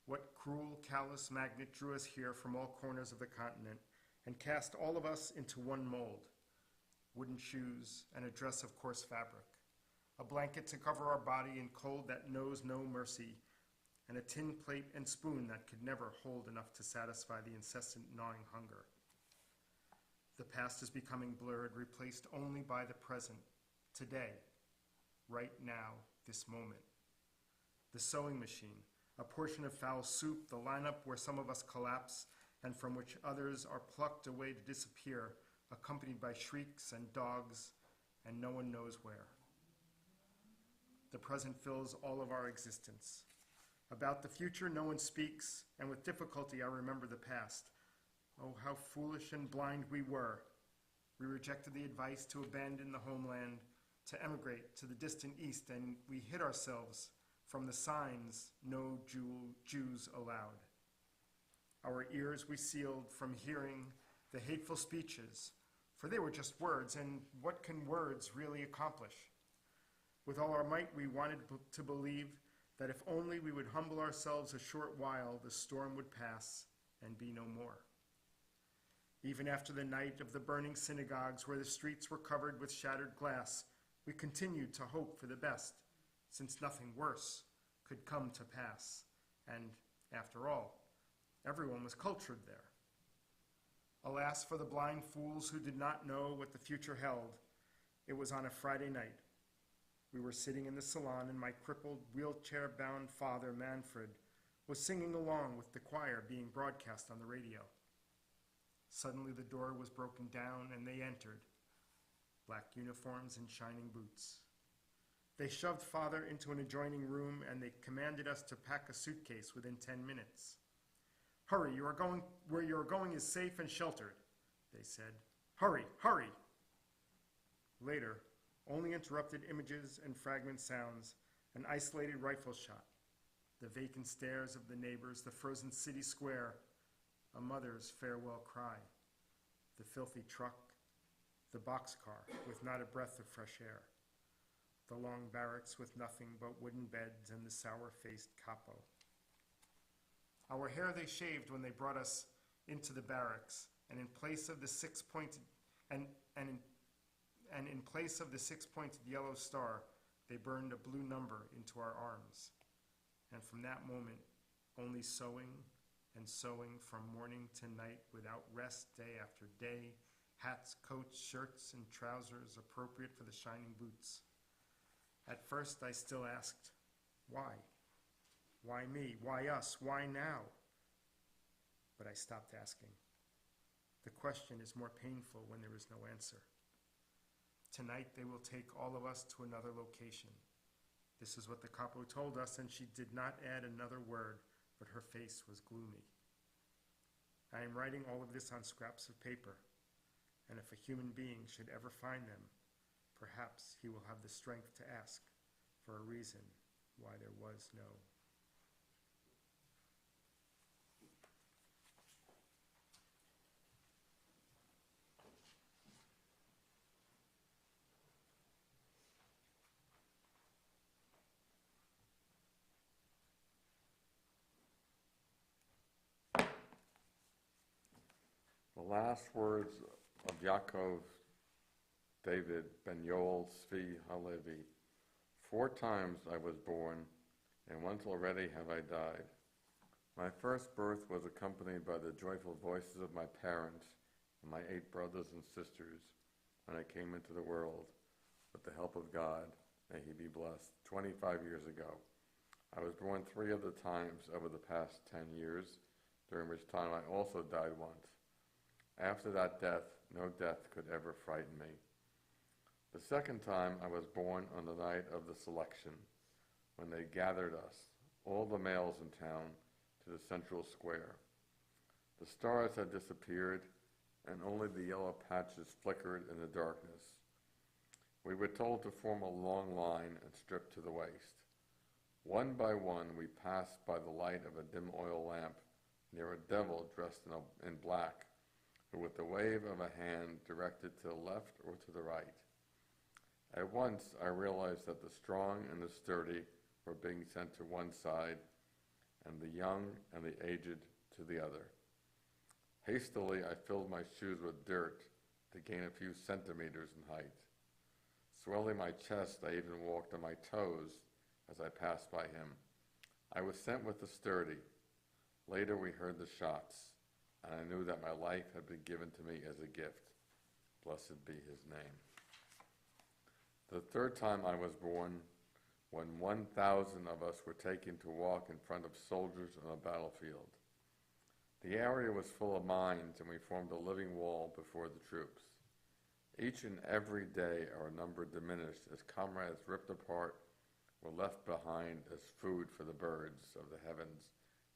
What cruel, callous magnet drew us here from all corners of the continent and cast all of us into one mold? Wooden shoes and a dress of coarse fabric, a blanket to cover our body in cold that knows no mercy, and a tin plate and spoon that could never hold enough to satisfy the incessant gnawing hunger. The past is becoming blurred, replaced only by the present, today, right now, this moment. The sewing machine, a portion of foul soup, the lineup where some of us collapse and from which others are plucked away to disappear, accompanied by shrieks and dogs, and no one knows where. The present fills all of our existence. About the future, no one speaks, and with difficulty I remember the past. Oh, how foolish and blind we were. We rejected the advice to abandon the homeland, to emigrate to the distant east, and we hid ourselves from the signs, no Jews allowed. Our ears we sealed from hearing the hateful speeches, for they were just words, and what can words really accomplish? With all our might, we wanted to believe that if only we would humble ourselves a short while, the storm would pass and be no more. Even after the night of the burning synagogues where the streets were covered with shattered glass, we continued to hope for the best, since nothing worse could come to pass. And after all, everyone was cultured there. Alas for the blind fools who did not know what the future held. It was on a Friday night. We were sitting in the salon, and my crippled, wheelchair-bound father, Manfred, was singing along with the choir being broadcast on the radio. Suddenly the door was broken down, and they entered, black uniforms and shining boots. They shoved father into an adjoining room, and they commanded us to pack a suitcase within 10 minutes. "Hurry, where you are going is safe and sheltered," they said. "Hurry, hurry!" Later, only interrupted images and fragment sounds, an isolated rifle shot, the vacant stares of the neighbors, the frozen city square, a mother's farewell cry, the filthy truck, the boxcar with not a breath of fresh air, the long barracks with nothing but wooden beds and the sour-faced capo. Our hair they shaved when they brought us into the barracks, and in place of the six-pointed in place of the six-pointed yellow star, they burned a blue number into our arms. And from that moment, only sewing and sewing from morning to night without rest, day after day, hats, coats, shirts, and trousers appropriate for the shining boots. At first, I still asked, why? Why me? Why us? Why now? But I stopped asking. The question is more painful when there is no answer. Tonight, they will take all of us to another location. This is what the capo told us, and she did not add another word, but her face was gloomy. I am writing all of this on scraps of paper, and if a human being should ever find them, perhaps he will have the strength to ask for a reason why there was no. The last words of Yaakov David Ben Yoel Tzvi Halevi. 4 times I was born, and once already have I died. My first birth was accompanied by the joyful voices of my parents and my 8 brothers and sisters when I came into the world, with the help of God, may he be blessed, 25 years ago. I was born 3 other times over the past 10 years, during which time I also died once. After that death, no death could ever frighten me. The second time I was born on the night of the selection, when they gathered us, all the males in town, to the central square. The stars had disappeared, and only the yellow patches flickered in the darkness. We were told to form a long line and strip to the waist. One by one, we passed by the light of a dim oil lamp near a devil dressed in black, who with the wave of a hand directed to the left or to the right. At once I realized that the strong and the sturdy were being sent to one side, and the young and the aged to the other. Hastily I filled my shoes with dirt to gain a few centimeters in height. Swelling my chest, I even walked on my toes as I passed by him. I was sent with the sturdy. Later we heard the shots, and I knew that my life had been given to me as a gift. Blessed be his name. The third time I was born, when 1,000 of us were taken to walk in front of soldiers on a battlefield. The area was full of mines, and we formed a living wall before the troops. Each and every day our number diminished as comrades ripped apart were left behind as food for the birds of the heavens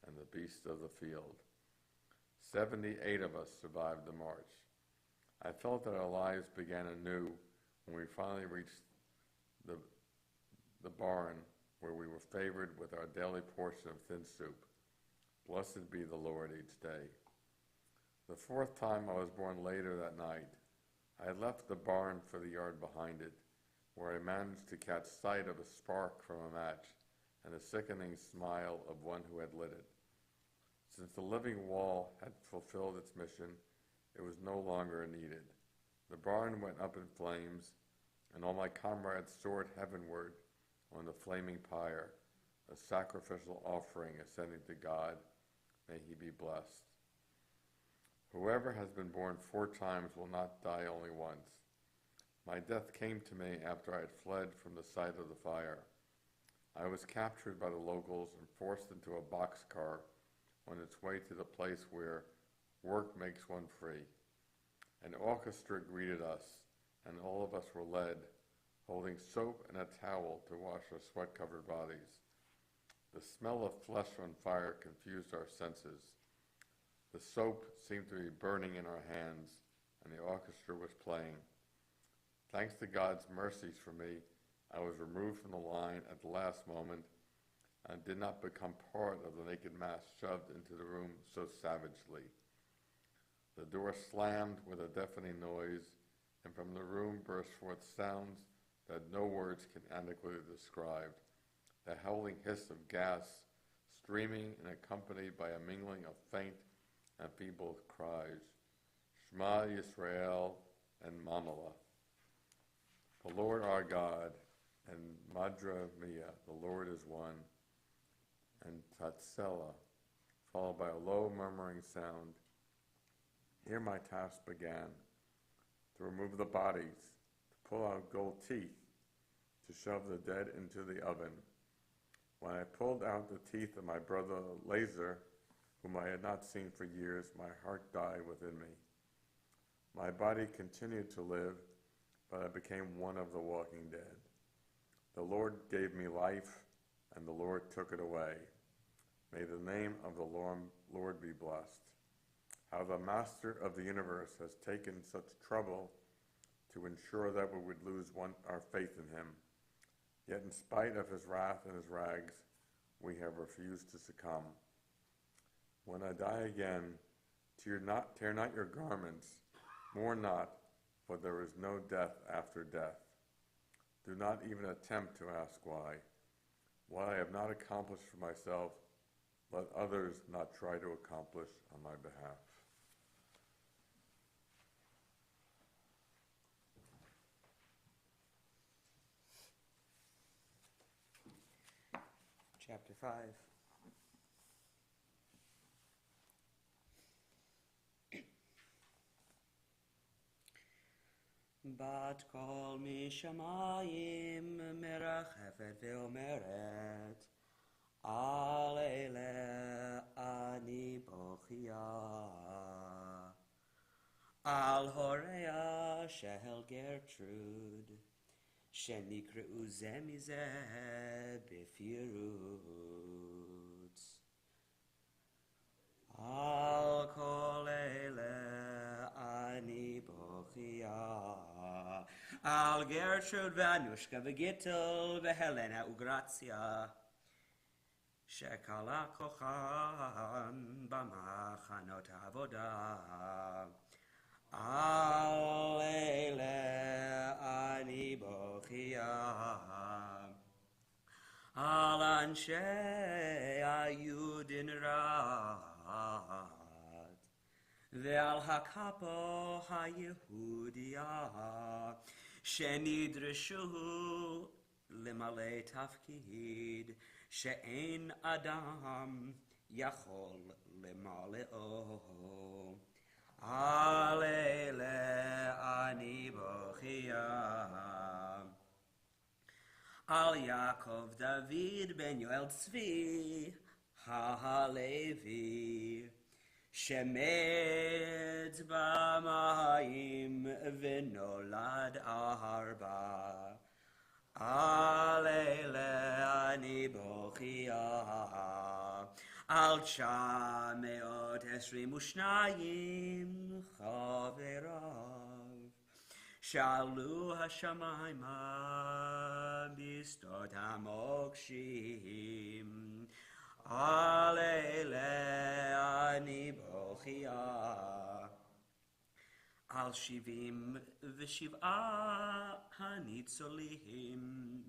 and the beasts of the field. 78 of us survived the march. I felt that our lives began anew when we finally reached the barn where we were favored with our daily portion of thin soup. Blessed be the Lord each day. The 4th time I was born later that night. I had left the barn for the yard behind it, where I managed to catch sight of a spark from a match and the sickening smile of one who had lit it. Since the living wall had fulfilled its mission, it was no longer needed. The barn went up in flames, and all my comrades soared heavenward on the flaming pyre, a sacrificial offering ascending to God. May he be blessed. Whoever has been born 4 times will not die only once. My death came to me after I had fled from the sight of the fire. I was captured by the locals and forced into a boxcar on its way to the place where work makes one free. An orchestra greeted us, and all of us were led, holding soap and a towel to wash our sweat-covered bodies. The smell of flesh on fire confused our senses. The soap seemed to be burning in our hands, and the orchestra was playing. Thanks to God's mercies for me, I was removed from the line at the last moment and did not become part of the naked mass shoved into the room so savagely. The door slammed with a deafening noise, and from the room burst forth sounds that no words can adequately describe. The howling hiss of gas, streaming and accompanied by a mingling of faint and people's cries, Shema Yisrael and Mamala. The Lord our God, and Madra Mia, the Lord is one, and Tatsela, followed by a low murmuring sound. Here my task began, to remove the bodies, to pull out gold teeth, to shove the dead into the oven. When I pulled out the teeth of my brother Lazar, whom I had not seen for years, my heart died within me. My body continued to live, but I became one of the walking dead. The Lord gave me life, and the Lord took it away. May the name of the Lord be blessed. How the Master of the universe has taken such trouble to ensure that we would lose our faith in him. Yet in spite of his wrath and his rags, we have refused to succumb. When I die again, tear not your garments, mourn not, for there is no death after death. Do not even attempt to ask why. What I have not accomplished for myself, let others not try to accomplish on my behalf. Chapter 5. בת קול משמיים מרחפת ואומרת, על אלה אני בוכייה. על הוריה של גרטרוד, שנקראו זה מזה בפירוט. על כל אלה אני בוכייה. על גרטרוד ואנושקה וגיטל והלנה וגרציה, שכלה כוחן במחנות העבודה. על אלה אני בוכייה. על אנשי היודן רד, ועל הקאפו היהודיה, שנדרשו למלא תפקיד שאין אדם יכול למלאו. על אלה אני בוכייה. על יעקב דוד בן יואל צבי הלוי, שמת במים ונולד ארבע. על אלה אני בוכייה. על 922 חבריו, שעלו השמיימה בשדות המוקשים. על אלה אני בוכייה. על 77 הניצולים,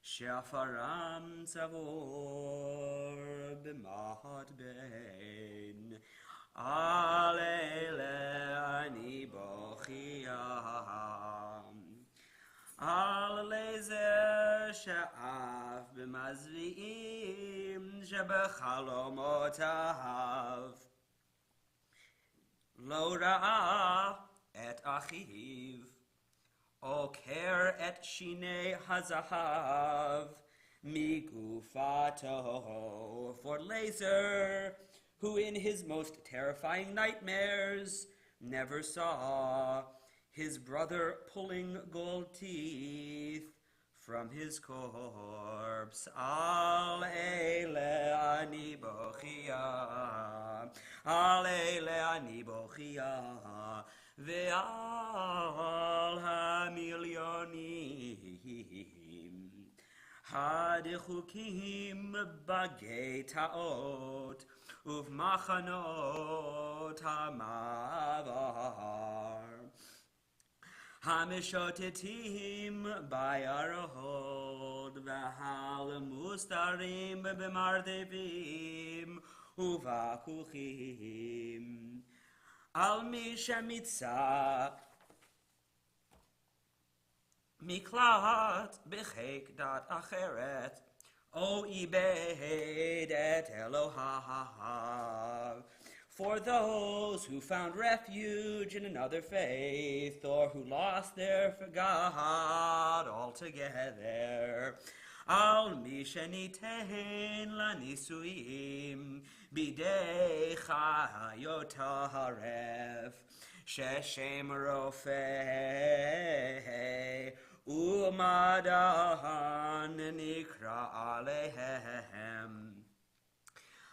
שעפרם צבור במחט בין. על אלה אני בוכייה. על אליעזר שאף במזוויעים שבחלומותיו לא ראה את אחיו, עוקר את שיני הזהב מגופתו. For Lazar, who in his most terrifying nightmares never saw his brother pulling gold teeth from his corpse. Al ele ani bochia, al ele ani bochia, ve'al hamilyonim hadichukim bagetaot uvmachanot hamavar. המשוטטים בירהוד והמוסתרים במרתפים ובחוכים. על מי שמצא מקלט בחיק דת אחרת, או איבד את אלוהיו. For those who found refuge in another faith, or who lost their God altogether. על מי שניתן לנישואים בידי חיות טרף, ששם רופא ומדען נקרא עליהם.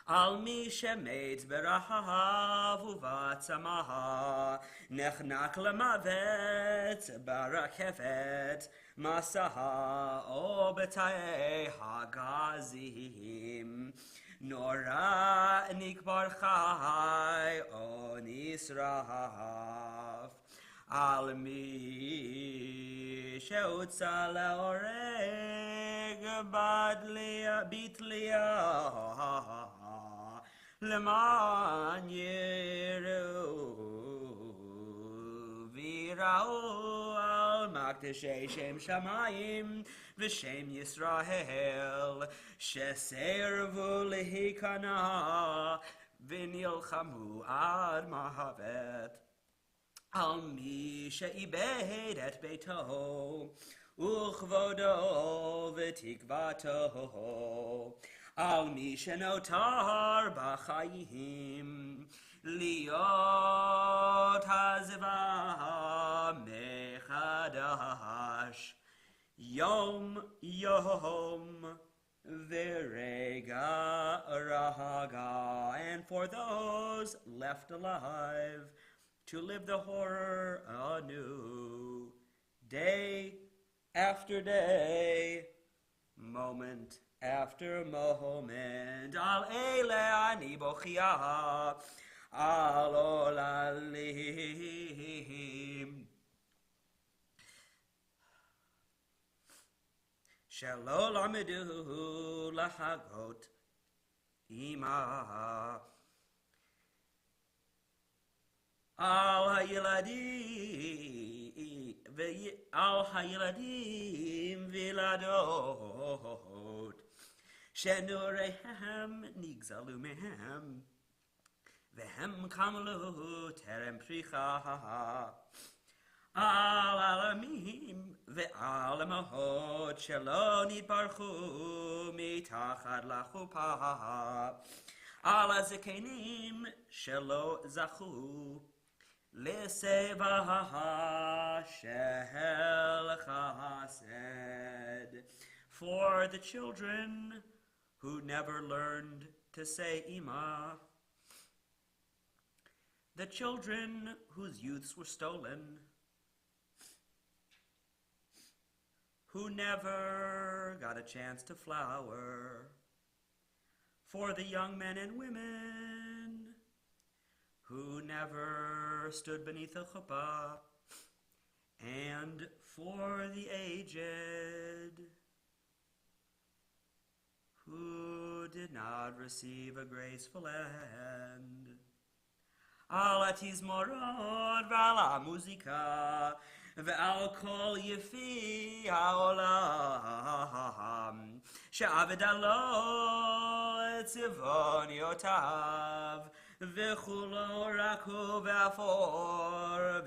על מי שמת ברעב ובצמא, נחנק למוות ברכבת, מסע או בתאי הגזים, נורא נקבר חי או נשרף. על מי שהוצא להורג בתלייה, למען יראו ויראו על מקדשי שם שמיים ושם ישראל, שסירבו להיכנע ונלחמו עד מוות. על מי שאיבד את ביתו וכבודו ותקוותו, על מי שנותר בחיים להיות הזוועה מחדש, יום יום ורגע רגע. And for those left alive to live the horror anew, day after day, moment after moment. Al ele ani bochia, al olalim, shelo lamedu lahagot ima. Al hayeladim viladot, shenurehem nigzalu mehem, vehem kamlu terem pricha. Al alamim ve'al amahot shelo nitbarchu mitachad lachupa, al azikenim shelo zachu L'seva shel chased, for the children who never learned to say Ima, the children whose youths were stolen, who never got a chance to flower, for the young men and women who never stood beneath a chuppah, and for the aged who did not receive a graceful end. Al atizmoron v'al muzika v'al kol yefi ha'olam she'aved alo et zivon yotav v'chulo raku v'afor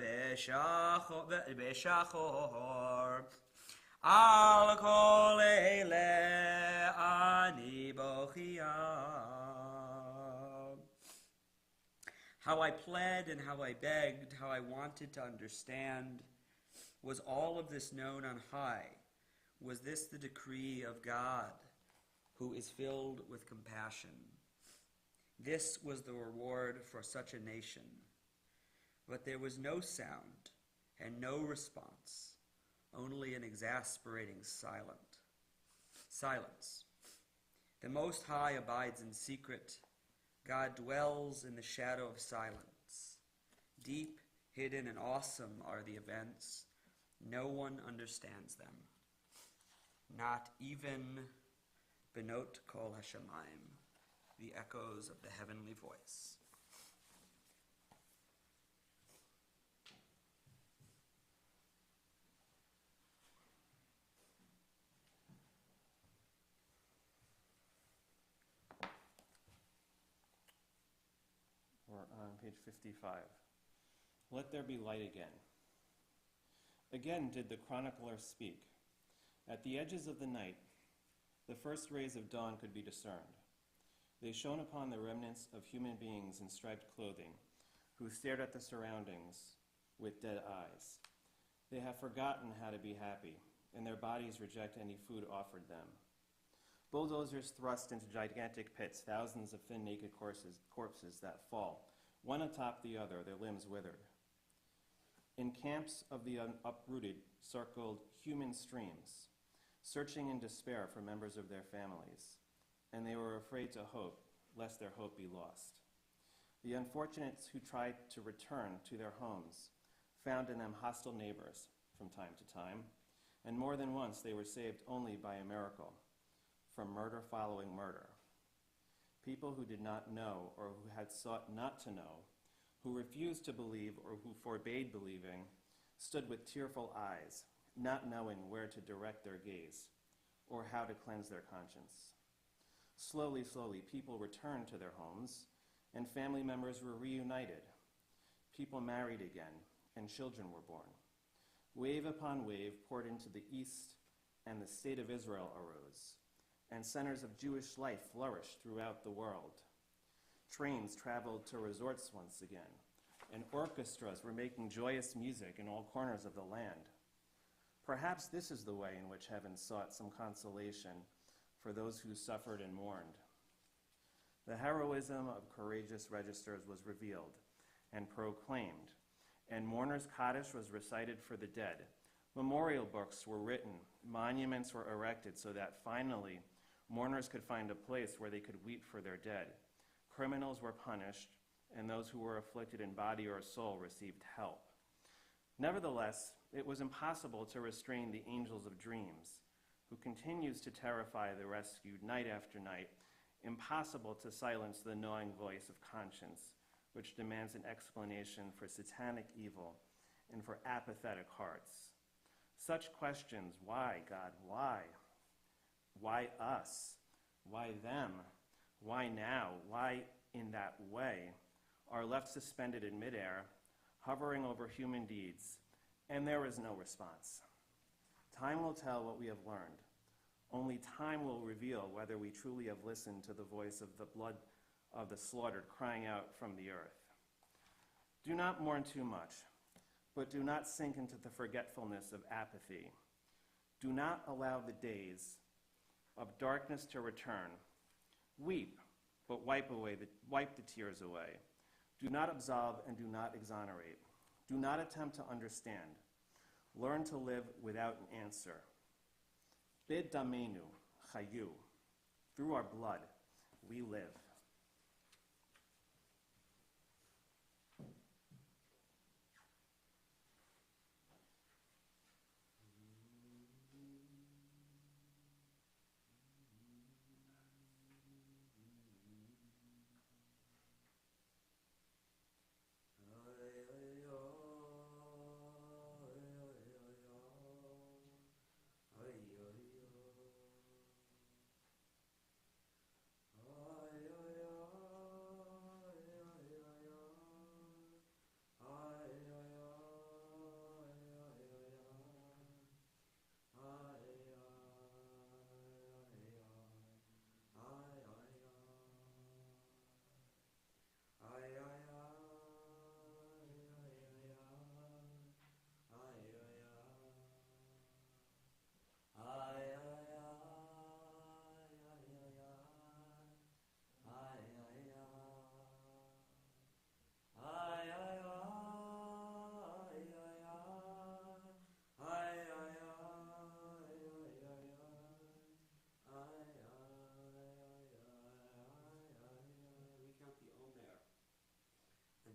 v'shachor al kol eile ani bochiyah. How I pled and how I begged, how I wanted to understand. Was all of this known on high? Was this the decree of God, who is filled with compassion? This was the reward for such a nation. But there was no sound and no response, only an exasperating silence. The Most High abides in secret. God dwells in the shadow of silence. Deep, hidden, and awesome are the events. No one understands them. Not even Benot Kol Hashemayim. the echoes of the heavenly voice. We're on page 55. Let there be light again. Again did the chronicler speak. At the edges of the night, the first rays of dawn could be discerned. They shone upon the remnants of human beings in striped clothing, who stared at the surroundings with dead eyes. They have forgotten how to be happy, and their bodies reject any food offered them. Bulldozers thrust into gigantic pits thousands of thin, naked corpses that fall, one atop the other, their limbs withered. In camps of the uprooted circled human streams, searching in despair for members of their families, and they were afraid to hope, lest their hope be lost. The unfortunates who tried to return to their homes found in them hostile neighbors from time to time, and more than once they were saved only by a miracle, from murder following murder. People who did not know or who had sought not to know, who refused to believe or who forbade believing, stood with tearful eyes, not knowing where to direct their gaze or how to cleanse their conscience. Slowly, slowly, people returned to their homes, and family members were reunited. People married again, and children were born. Wave upon wave poured into the east, and the state of Israel arose, and centers of Jewish life flourished throughout the world. Trains traveled to resorts once again, and orchestras were making joyous music in all corners of the land. Perhaps this is the way in which heaven sought some consolation for those who suffered and mourned. The heroism of courageous registers was revealed and proclaimed, and mourners' Kaddish was recited for the dead. Memorial books were written, monuments were erected so that finally mourners could find a place where they could weep for their dead. Criminals were punished, and those who were afflicted in body or soul received help. Nevertheless, it was impossible to restrain the angels of dreams, who continues to terrify the rescued night after night, impossible to silence the gnawing voice of conscience, which demands an explanation for satanic evil and for apathetic hearts. Such questions, why, God, why? Why us? Why them? Why now? Why in that way? Are left suspended in midair, hovering over human deeds, and there is no response. Time will tell what we have learned. Only time will reveal whether we truly have listened to the voice of the blood of the slaughtered crying out from the earth. Do not mourn too much, but do not sink into the forgetfulness of apathy. Do not allow the days of darkness to return. Weep, but wipe the tears away. Do not absolve and do not exonerate. Do not attempt to understand. Learn to live without an answer. Bid damenu, chayu. Through our blood, we live.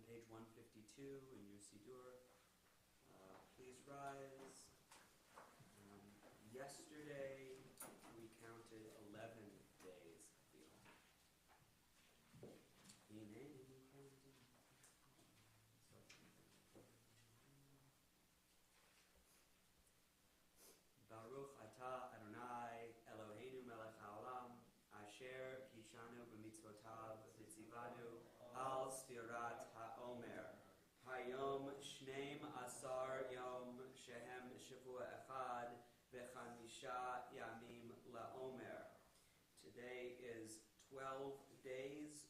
Page 152 in your Siddur. Please rise. Yesterday we counted 11 days of the Omer. Azar Yom Shehem Shavua Echad V'chamisha Yamim LaOmer. Today is 12 days